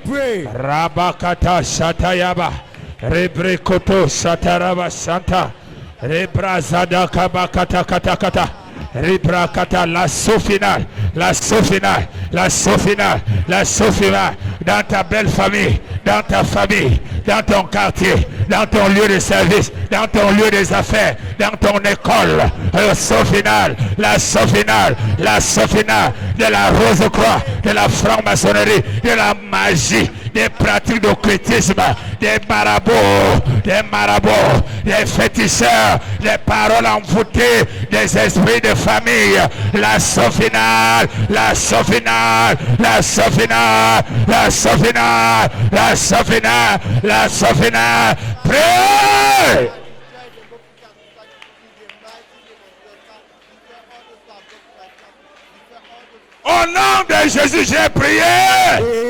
prie. Rabakata Shatayaba, Rebrekoto Sataraba Santa, Rebrazada Kabakata Kata. Ribrakata, l'assaut final, dans ta belle famille, dans ta famille, dans ton quartier, dans ton lieu de service, dans ton lieu des affaires, dans ton école, l'assaut final de la Rose-Croix, de la franc-maçonnerie, de la magie, des pratiques d'occultisme, des marabouts, des féticheurs, des paroles envoûtées, des esprits de famille, l'assaut final, pray. Au nom de Jésus, j'ai prié.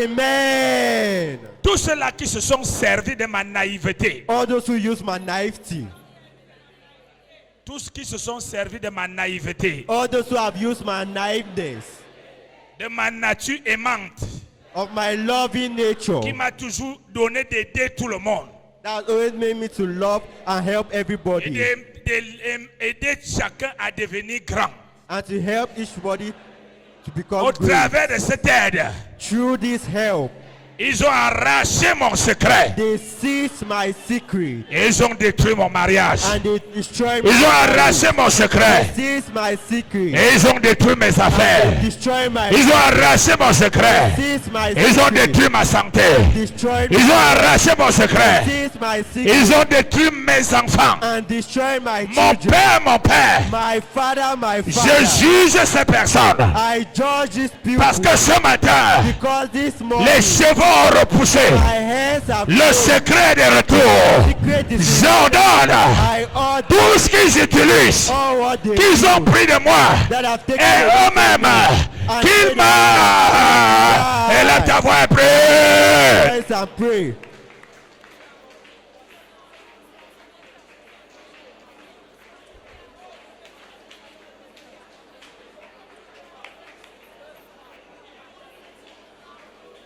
Amen. Tous ceux-là qui se sont servis de ma naïveté, All those who use my naivety, tous qui se sont servis de ma naïveté, all those who have used my naiveness, de ma nature aimante, of my loving nature, qui m'a toujours donné d'aider tout le monde, that always made me to love and help et everybody, d'aider chacun à devenir grand. and to help each body to Au become great. travers de cette aide, Through this help, ils ont arraché mon secret. they seized my secret Et ils ont détruit mon mariage. and they destroyed my Ils ont marriage. arraché mon secret. They seized my secret Et ils ont détruit mes and affaires. they destroyed my Ils ont arraché mon secret. seized my Ils ont secret. détruit ma santé. Destroyed Ils ont arraché mon secret. seized my secret Ils ont détruit mes enfants. and destroyed my Mon children. père. My father, Je juge ces personnes. I judge these people Parce que ce matin, because this morning les chevaux ont repoussé. my hands are Le secret des retours. secret is J'ordonne I order tout ce qu'ils utilisent, all what they qu'ils ont do pris de moi, that have taken et away from eux-mêmes, me, qu'ils and meurent. Et là, ta voix est prise. praise and pray.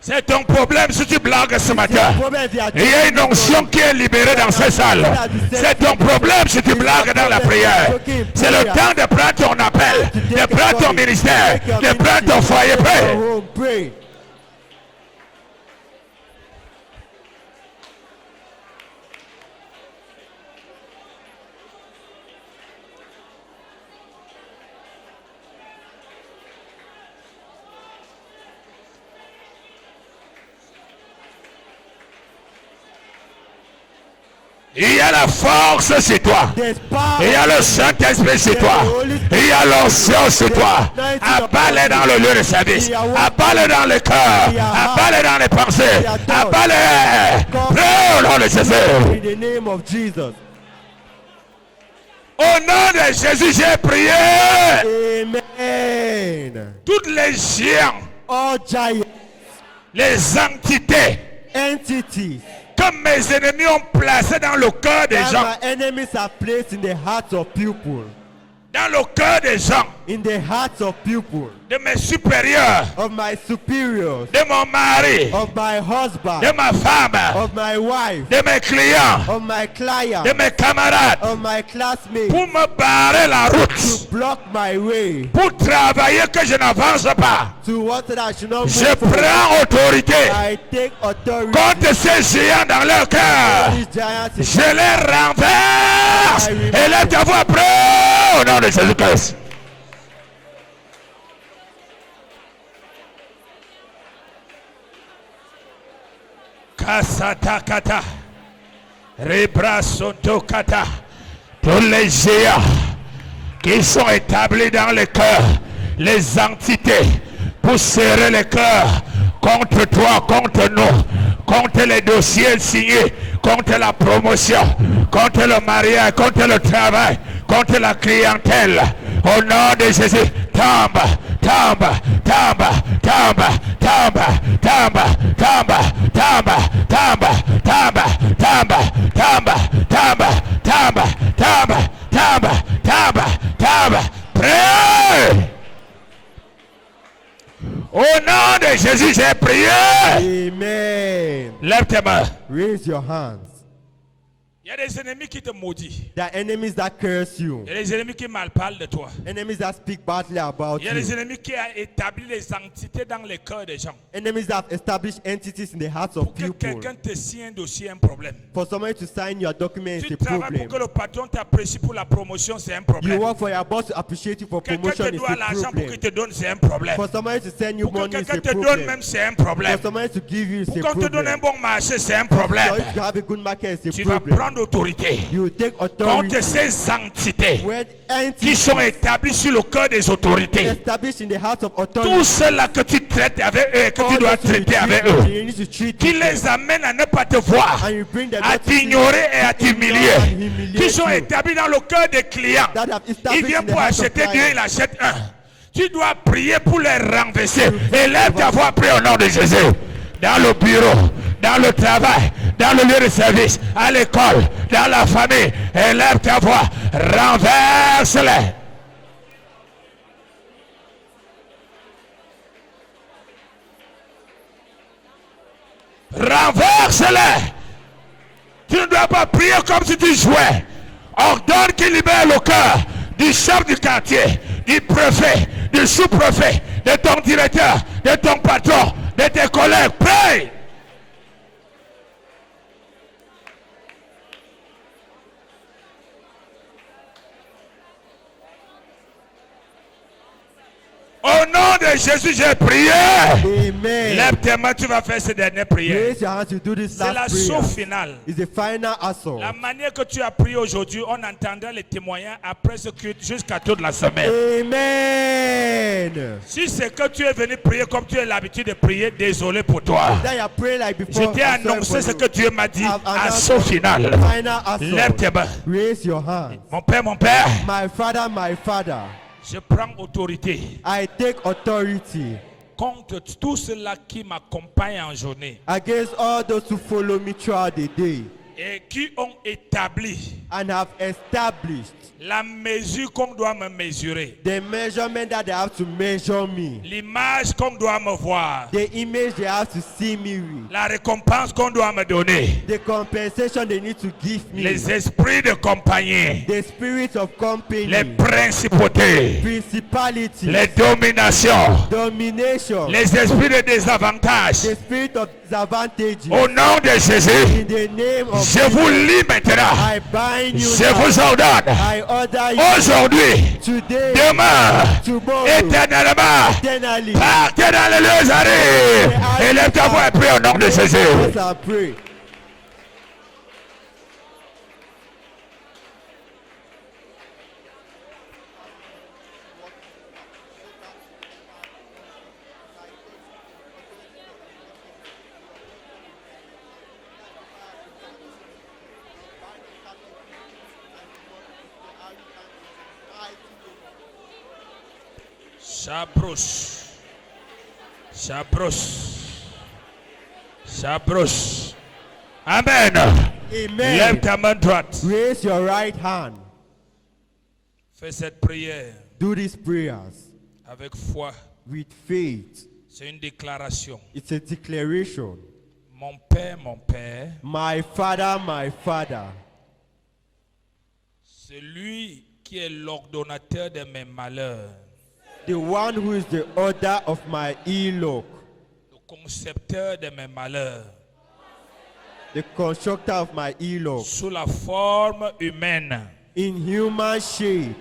C'est ton problème si tu blagues ce matin. Your problem is you are Il y a une onction qui est libérée dans cette salle. C'est ton problème si tu blagues dans la prière. C'est le temps de prendre ton appel, de prendre ton ministère, de prendre ton foyer. Prie. home, pray. Il y a la force sur toi. There's power. Il y a le Saint-Esprit sur toi. Il y a l'onction sur toi. Abat-les dans le lieu de service. Abat-les dans le cœur. Abat-les dans les pensées. Abat-les. Prie au nom de Jésus. In the name of Jesus. Au nom de Jésus, j'ai prié. Amen. Toutes les géants, All giants, les entités entities que mes ennemis ont placées dans le cœur des that gens. my enemies are placed in the hearts of people. Dans le cœur des gens. In the hearts of people. De mes supérieurs. Of my superiors. De mon mari. Of my husband. De ma femme. Of my wife. De mes clients. Of my client. De mes camarades. Of my classmates. Pour me barrer la To route. block my way. Pour travailler que je n'avance pas. To what I should not Je move forward. prends autorité I take authority. contre ces géants dans leur cœur. These giants in Je les renverse. Et là, ta voix prie au nom de Jésus-Christ. Kasatakata. Rebrasotokata. Tous les géants qui sont établis dans le cœur, les entités pour serrer le cœur contre toi, contre nous, contre les dossiers signés, contre la promotion, contre le mariage, contre le travail, contre la clientèle. Au nom de Jésus, tombe, tombe, tombe, tombe, tombe, tombe, tombe, tombe, tombe, tombe, tombe, tombe, tombe, tombe, tombe, tombe, tombe, tombe. Prie. Au nom de Jésus, j'ai prié. Amen. Lève tes mains. Raise your hands. Il y a des ennemis qui te maudissent. There are enemies that curse you. Il y a des ennemis qui mal parlent de toi. Enemies that speak badly about Il y a des you. ennemis qui ont établi les entités dans les cœurs des gens. Enemies that have established entities in the hearts of Pour que people. quelqu'un te signe un dossier, un problème. For somebody to sign your document is Tu a travailles pour problem. que le patron t'apprécie pour la promotion, c'est un You problème. work for your boss to appreciate you for Quelqu'un promotion te is doit a l'argent pour qu'il problem. te donne, c'est un problème. For somebody to send you Pour que money is quelqu'un a te donne problem. même, c'est un problème. For somebody to give you is Pour a qu'on te donne un problem. bon marché, c'est un For problème. you to have a good market is a Tu vas problem. prendre autorité You take authority contre ces entités when qui entities sont établies sur le cœur des autorités. established in the hearts of Tous authority. ceux-là que tu traites avec eux, que tu All dois those you traiter avec treat, eux, you need to treat qui them. les amènent à ne pas te voir, And you bring them à not to see t'ignorer et à you, and t'humilier, humiliate qui sont you. établis dans le cœur des clients. That have Il established vient in the pour hearts of acheter deux, clients. il achète un. Tu dois prier pour les renverser. Élève ta voix, prie au nom de Jésus. Dans le bureau, dans le travail, dans le lieu de service, à l'école, dans la famille. Élève ta voix, renverse-les. Renverse-les. Tu ne dois pas prier comme si tu jouais. Ordonne qu'il libère le cœur du chef du quartier, du préfet, du sous-préfet, de ton directeur, de ton patron, de tes collègues. Prie. Au nom de Jésus, j'ai prié. Amen. Lève tes mains, tu vas faire ces dernières prières. Raise your hands to do this C'est la last sauce prayer. finale. It's the final assault. La manière que tu as prié aujourd'hui, on entendra les témoignages après ce culte jusqu'à toute la semaine. Amen. Si c'est que tu es venu prier comme tu as l'habitude de prier, désolé pour toi. That you pray like Je before. t'ai I'm sorry annoncé for ce you. que Dieu m'a dit I've à announced ce final. Final Lève tes assault. mains. Raise your hands. Mon Père, My Father, je prends autorité I take authority contre tous ceux-là qui m'accompagnent en journée against all those who follow me throughout the day et qui ont établi and have established la mesure qu'on doit me mesurer, the measurement that they have to measure me, l'image qu'on doit me voir, the image they have to see me with, la récompense qu'on doit me donner, the compensation they need to give me, les esprits de compagnie, the spirit of company, les principautés, principality, les dominations, domination, les esprits de désavantage. the spirit of disadvantage. Au nom de Jésus, In the name of je vous lis maintenant. I bind you Je now. vous ordonne I order you aujourd'hui, today, demain, tomorrow, éternellement, eternally. partez dans les lieux arides et lève-toi et prie au nom de Jésus. Let us pray. S'approche. S'approche. S'approche. Amen. Amen. Lève ta main droite. Raise your right hand. Fais cette prière Do these prayers avec foi. with faith. C'est une déclaration. It's a declaration. Mon Père, My Father, celui qui est l'ordonnateur de mes malheurs, the one who is the author of my ill-luck, le concepteur de mes malheurs, the constructor of my ill-luck, sous la forme humaine, in human shape,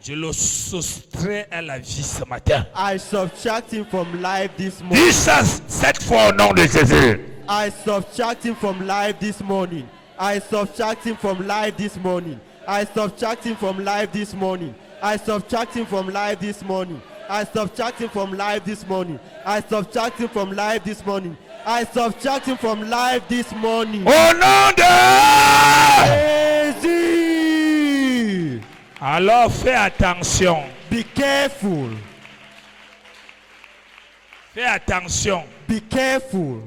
je le soustrais à la vie ce matin. I subtract him from life this morning. Dis ça cette fois au nom de Jésus. I subtract him from life this morning. I subtract him from life this morning. I subtract him from life this morning. I subtract him from life this morning. I subtract him from life this morning. I subtract him from life this morning. I subtract him from life this morning. Au nom de... Jésus! Alors fais attention. Be careful. Fais attention. Be careful.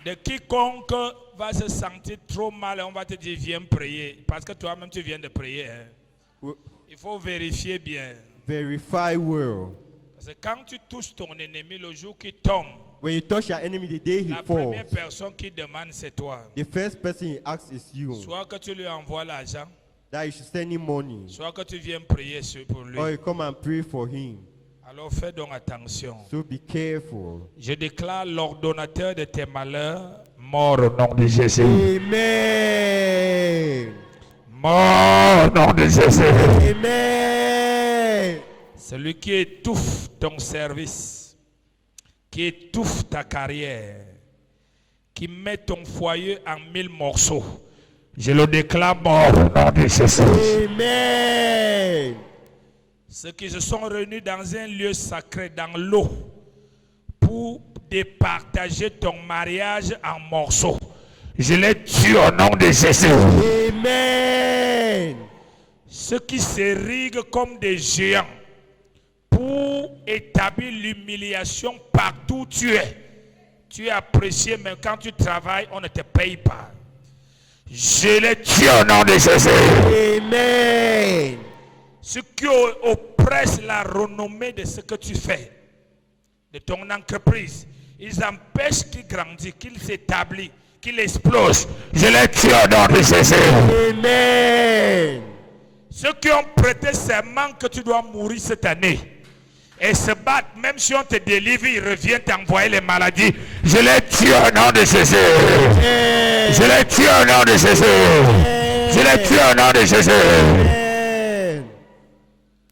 De quiconque va se sentir trop mal, on va te dire viens prier. Parce que toi-même tu viens de prier. Hein. Il faut vérifier bien. Verify well. Parce que quand tu touches ton ennemi le jour qui tombe, When you touch your enemy the day he la falls, première personne qui demande c'est toi. the first person he asks is you. Soit que tu lui envoies l'argent, That you should send him money. soit que tu viens prier pour lui. Or you come and pray for him. Alors fais donc attention. So be careful. Je déclare l'ordonnateur de tes malheurs mort au nom de Jésus. Amen. Mort au nom de Jésus. Amen. Celui qui étouffe ton service, qui étouffe ta carrière, qui met ton foyer en 1000 morceaux, je le déclare mort au nom de Jésus. Amen. Ceux qui se sont réunis dans un lieu sacré, dans l'eau, pour départager ton mariage en morceaux, je les tue au nom de Jésus. Amen. Ceux qui s'ériguent comme des géants pour établir l'humiliation partout où tu es apprécié, mais quand tu travailles, on ne te paye pas. Je les tue au nom de Jésus. Amen. Ceux qui oppressent la renommée de ce que tu fais, de ton entreprise, ils empêchent qu'il grandisse, qu'il s'établit, qu'il explose. Je les tue au nom de Jésus. Amen. Ceux qui ont prêté serment que tu dois mourir cette année et se battent, même si on te délivre, ils reviennent t'envoyer les maladies. Je les tue au nom de Jésus. Je les tue au nom de Jésus. Je les tue au nom de Jésus. Amen.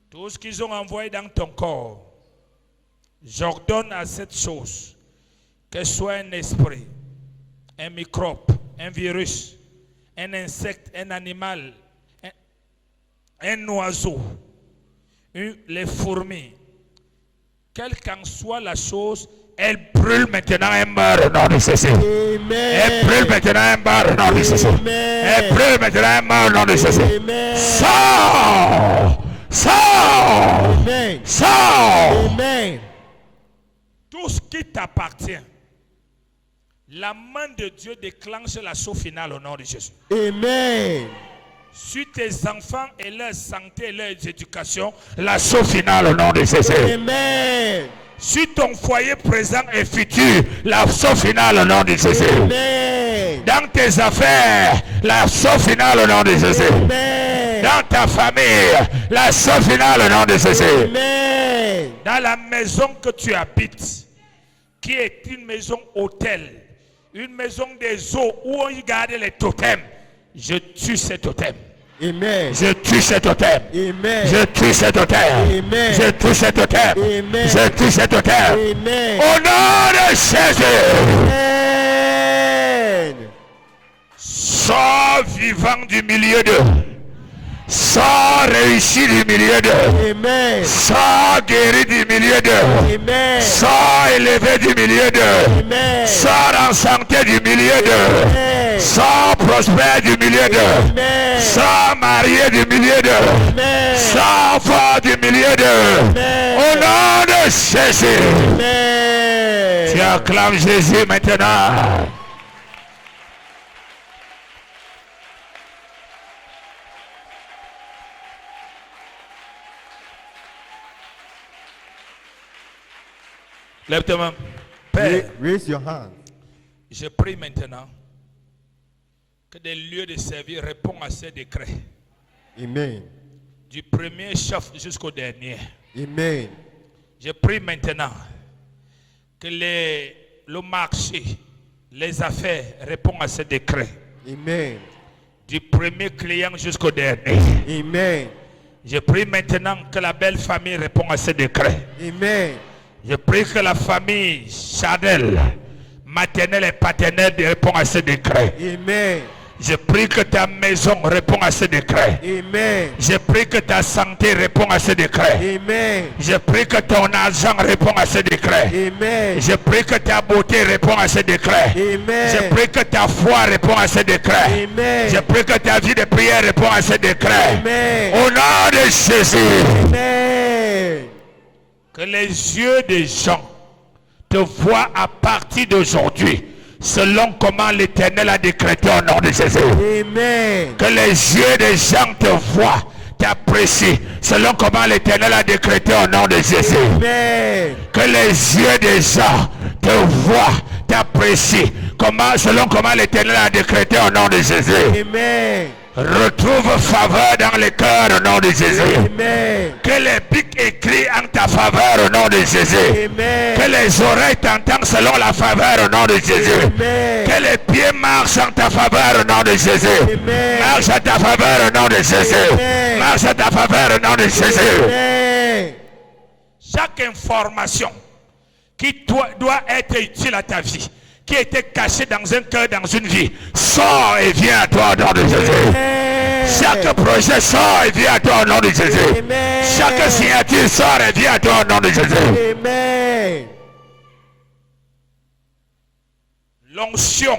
Tout ce qu'ils ont envoyé dans ton corps, j'ordonne à cette chose, que ce soit un esprit, un microbe, un virus, un insecte, un animal, un oiseau, les fourmis, quelle qu'en soit la chose, elle brûle maintenant un meurt au nom de Jésus. Elle brûle maintenant un meurt au nom de Jésus. Elle brûle maintenant un meurt au nom de Jésus. Sors! Sors! Amen. Sors! Amen. Tout ce qui t'appartient, la main de Dieu déclenche l'assaut final au nom de Jésus. Amen. Sur tes enfants et leur santé et leur éducation, l'assaut final au nom de Jésus. Amen. Sur ton foyer présent et futur, l'assaut final au nom de Jésus. Amen. Dans tes affaires, l'assaut final au nom de Jésus. Amen. Dans ta famille, l'assaut final au nom de Jésus. Amen. Dans la maison que tu habites, qui est une maison hôtel, une maison des eaux où on y garde les totems, je tue ces totems. Amen. Je tue ces totems. Amen. Je tue ces totems. Amen. Je tue ces totems. Amen. Je tue ces totems. Amen. Au nom de Jésus. Amen. Sors vivant du milieu d'eux. Sors réussi du milieu d'eux. Amen. Sors guéri du milieu d'eux. Amen. Sors élevé du milieu d'eux. Amen. Sors en santé du milieu d'eux. Amen. Sors prospère du milieu d'eux. Amen. Sors marié du milieu d'eux. Amen. Sors fort du milieu d'eux. Amen. Au nom de Jésus. Amen. Tu acclames Jésus maintenant. Lève tes mains. Père, Raise your hand. je prie maintenant que des lieux de service répondent à ces décrets. Amen. Du premier chef jusqu'au dernier. Amen. Je prie maintenant que le marché, les affaires répondent à ces décrets. Amen. Du premier client jusqu'au dernier. Amen. Je prie maintenant que la belle famille réponde à ces décrets. Amen. Je prie que la famille charnelle, maternelle et paternelle répond à ces décrets. Amen. Je prie que ta maison répond à ces décrets. Amen. Je prie que ta santé répond à ces décrets. Amen. Je prie que ton argent répond à ces décrets. Amen. Je prie que ta beauté répond à ces décrets. Amen. Je prie que ta foi répond à ces décrets. Amen. Je prie que ta vie de prière répond à ces décrets. Amen. Au nom de Jésus. Amen. Que les yeux des gens te voient à partir d'aujourd'hui, selon comment l'Éternel a décrété au nom de Jésus. Amen. Que les yeux des gens te voient, t'apprécient, selon comment l'Éternel a décrété au nom de Jésus. Amen. Que les yeux des gens te voient, t'apprécient, selon comment l'Éternel a décrété au nom de Jésus. Amen. Retrouve faveur dans les cœurs au nom de Jésus. Amen. Que les pics écrits en ta faveur au nom de Jésus. Amen. Que les oreilles t'entendent selon la faveur au nom de Jésus. Amen. Que les pieds marchent en ta faveur au nom de Jésus. Amen. Marche à ta faveur au nom de Jésus. Amen. Marche à ta faveur au nom de Jésus. Amen. Chaque information qui doit être utile à ta vie, qui était cachée dans un cœur, dans une vie, sort et vient à toi au nom de Jésus. Amen. Chaque projet sort et vient à toi au nom de Jésus. Amen. Chaque signature sort et vient à toi au nom de Jésus. Amen. L'onction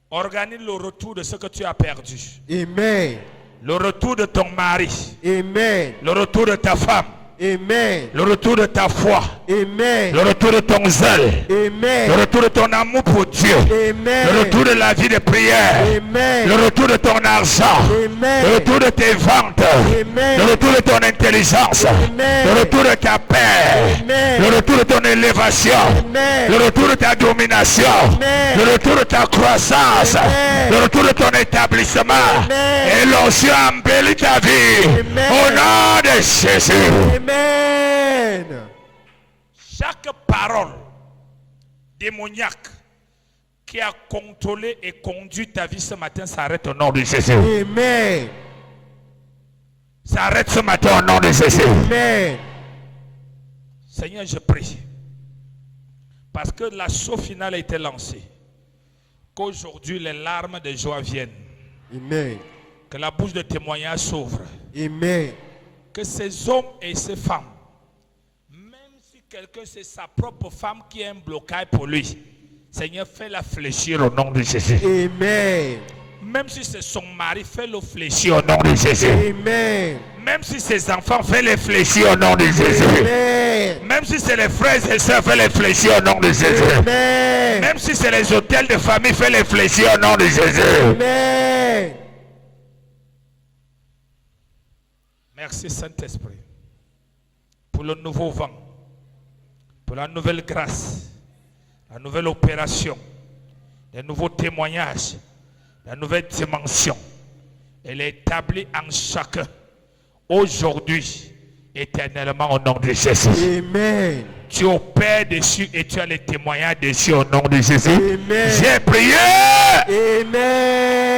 organise le retour de ce que tu as perdu. Amen. Le retour de ton mari. Amen. Le retour de ta femme. Amen. Le retour de ta foi. Amen. Le retour de ton zèle. Amen. Le retour de ton amour pour Dieu. Amen. Le retour de la vie de prière. Amen. Le retour de ton argent. Amen. Le retour de tes ventes. Amen. Le retour de ton intelligence. Amen. Le retour de ta paix. Amen. Le retour de ton élévation. Amen. Le retour de ta domination. Amen. Le retour de ta croissance. Amen. Le retour de ton établissement. Amen. Et l'onction embellit ta vie. Amen. Au nom de Jésus. Amen. Chaque parole démoniaque qui a contrôlé et conduit ta vie ce matin s'arrête au nom de Jésus. Amen. S'arrête ce matin au nom de Jésus. Amen. Seigneur, je prie. Parce que l'assaut final a été lancé. Qu'aujourd'hui les larmes de joie viennent. Amen. Que la bouche de témoignage s'ouvre. Amen. Que ces hommes et ces femmes, même si quelqu'un c'est sa propre femme qui est un blocage pour lui, Seigneur, fais-la fléchir au nom de Jésus. Amen. Même si c'est son mari, fais-le fléchir au nom de Jésus. Amen. Même si ses enfants, fais-les fléchir au nom de Jésus. Amen. Même si c'est les frères et sœurs, fais-les fléchir au nom de Jésus. Amen. Même si c'est les hôtels de famille, fais-les fléchir au nom de Jésus. Amen. Merci Saint-Esprit pour le nouveau vent, pour la nouvelle grâce, la nouvelle opération, les nouveaux témoignages, la nouvelle dimension. Elle est établie en chacun aujourd'hui, éternellement au nom de Jésus. Amen. Tu opères dessus et tu as les témoignages dessus au nom de Jésus. Amen. J'ai prié. Amen.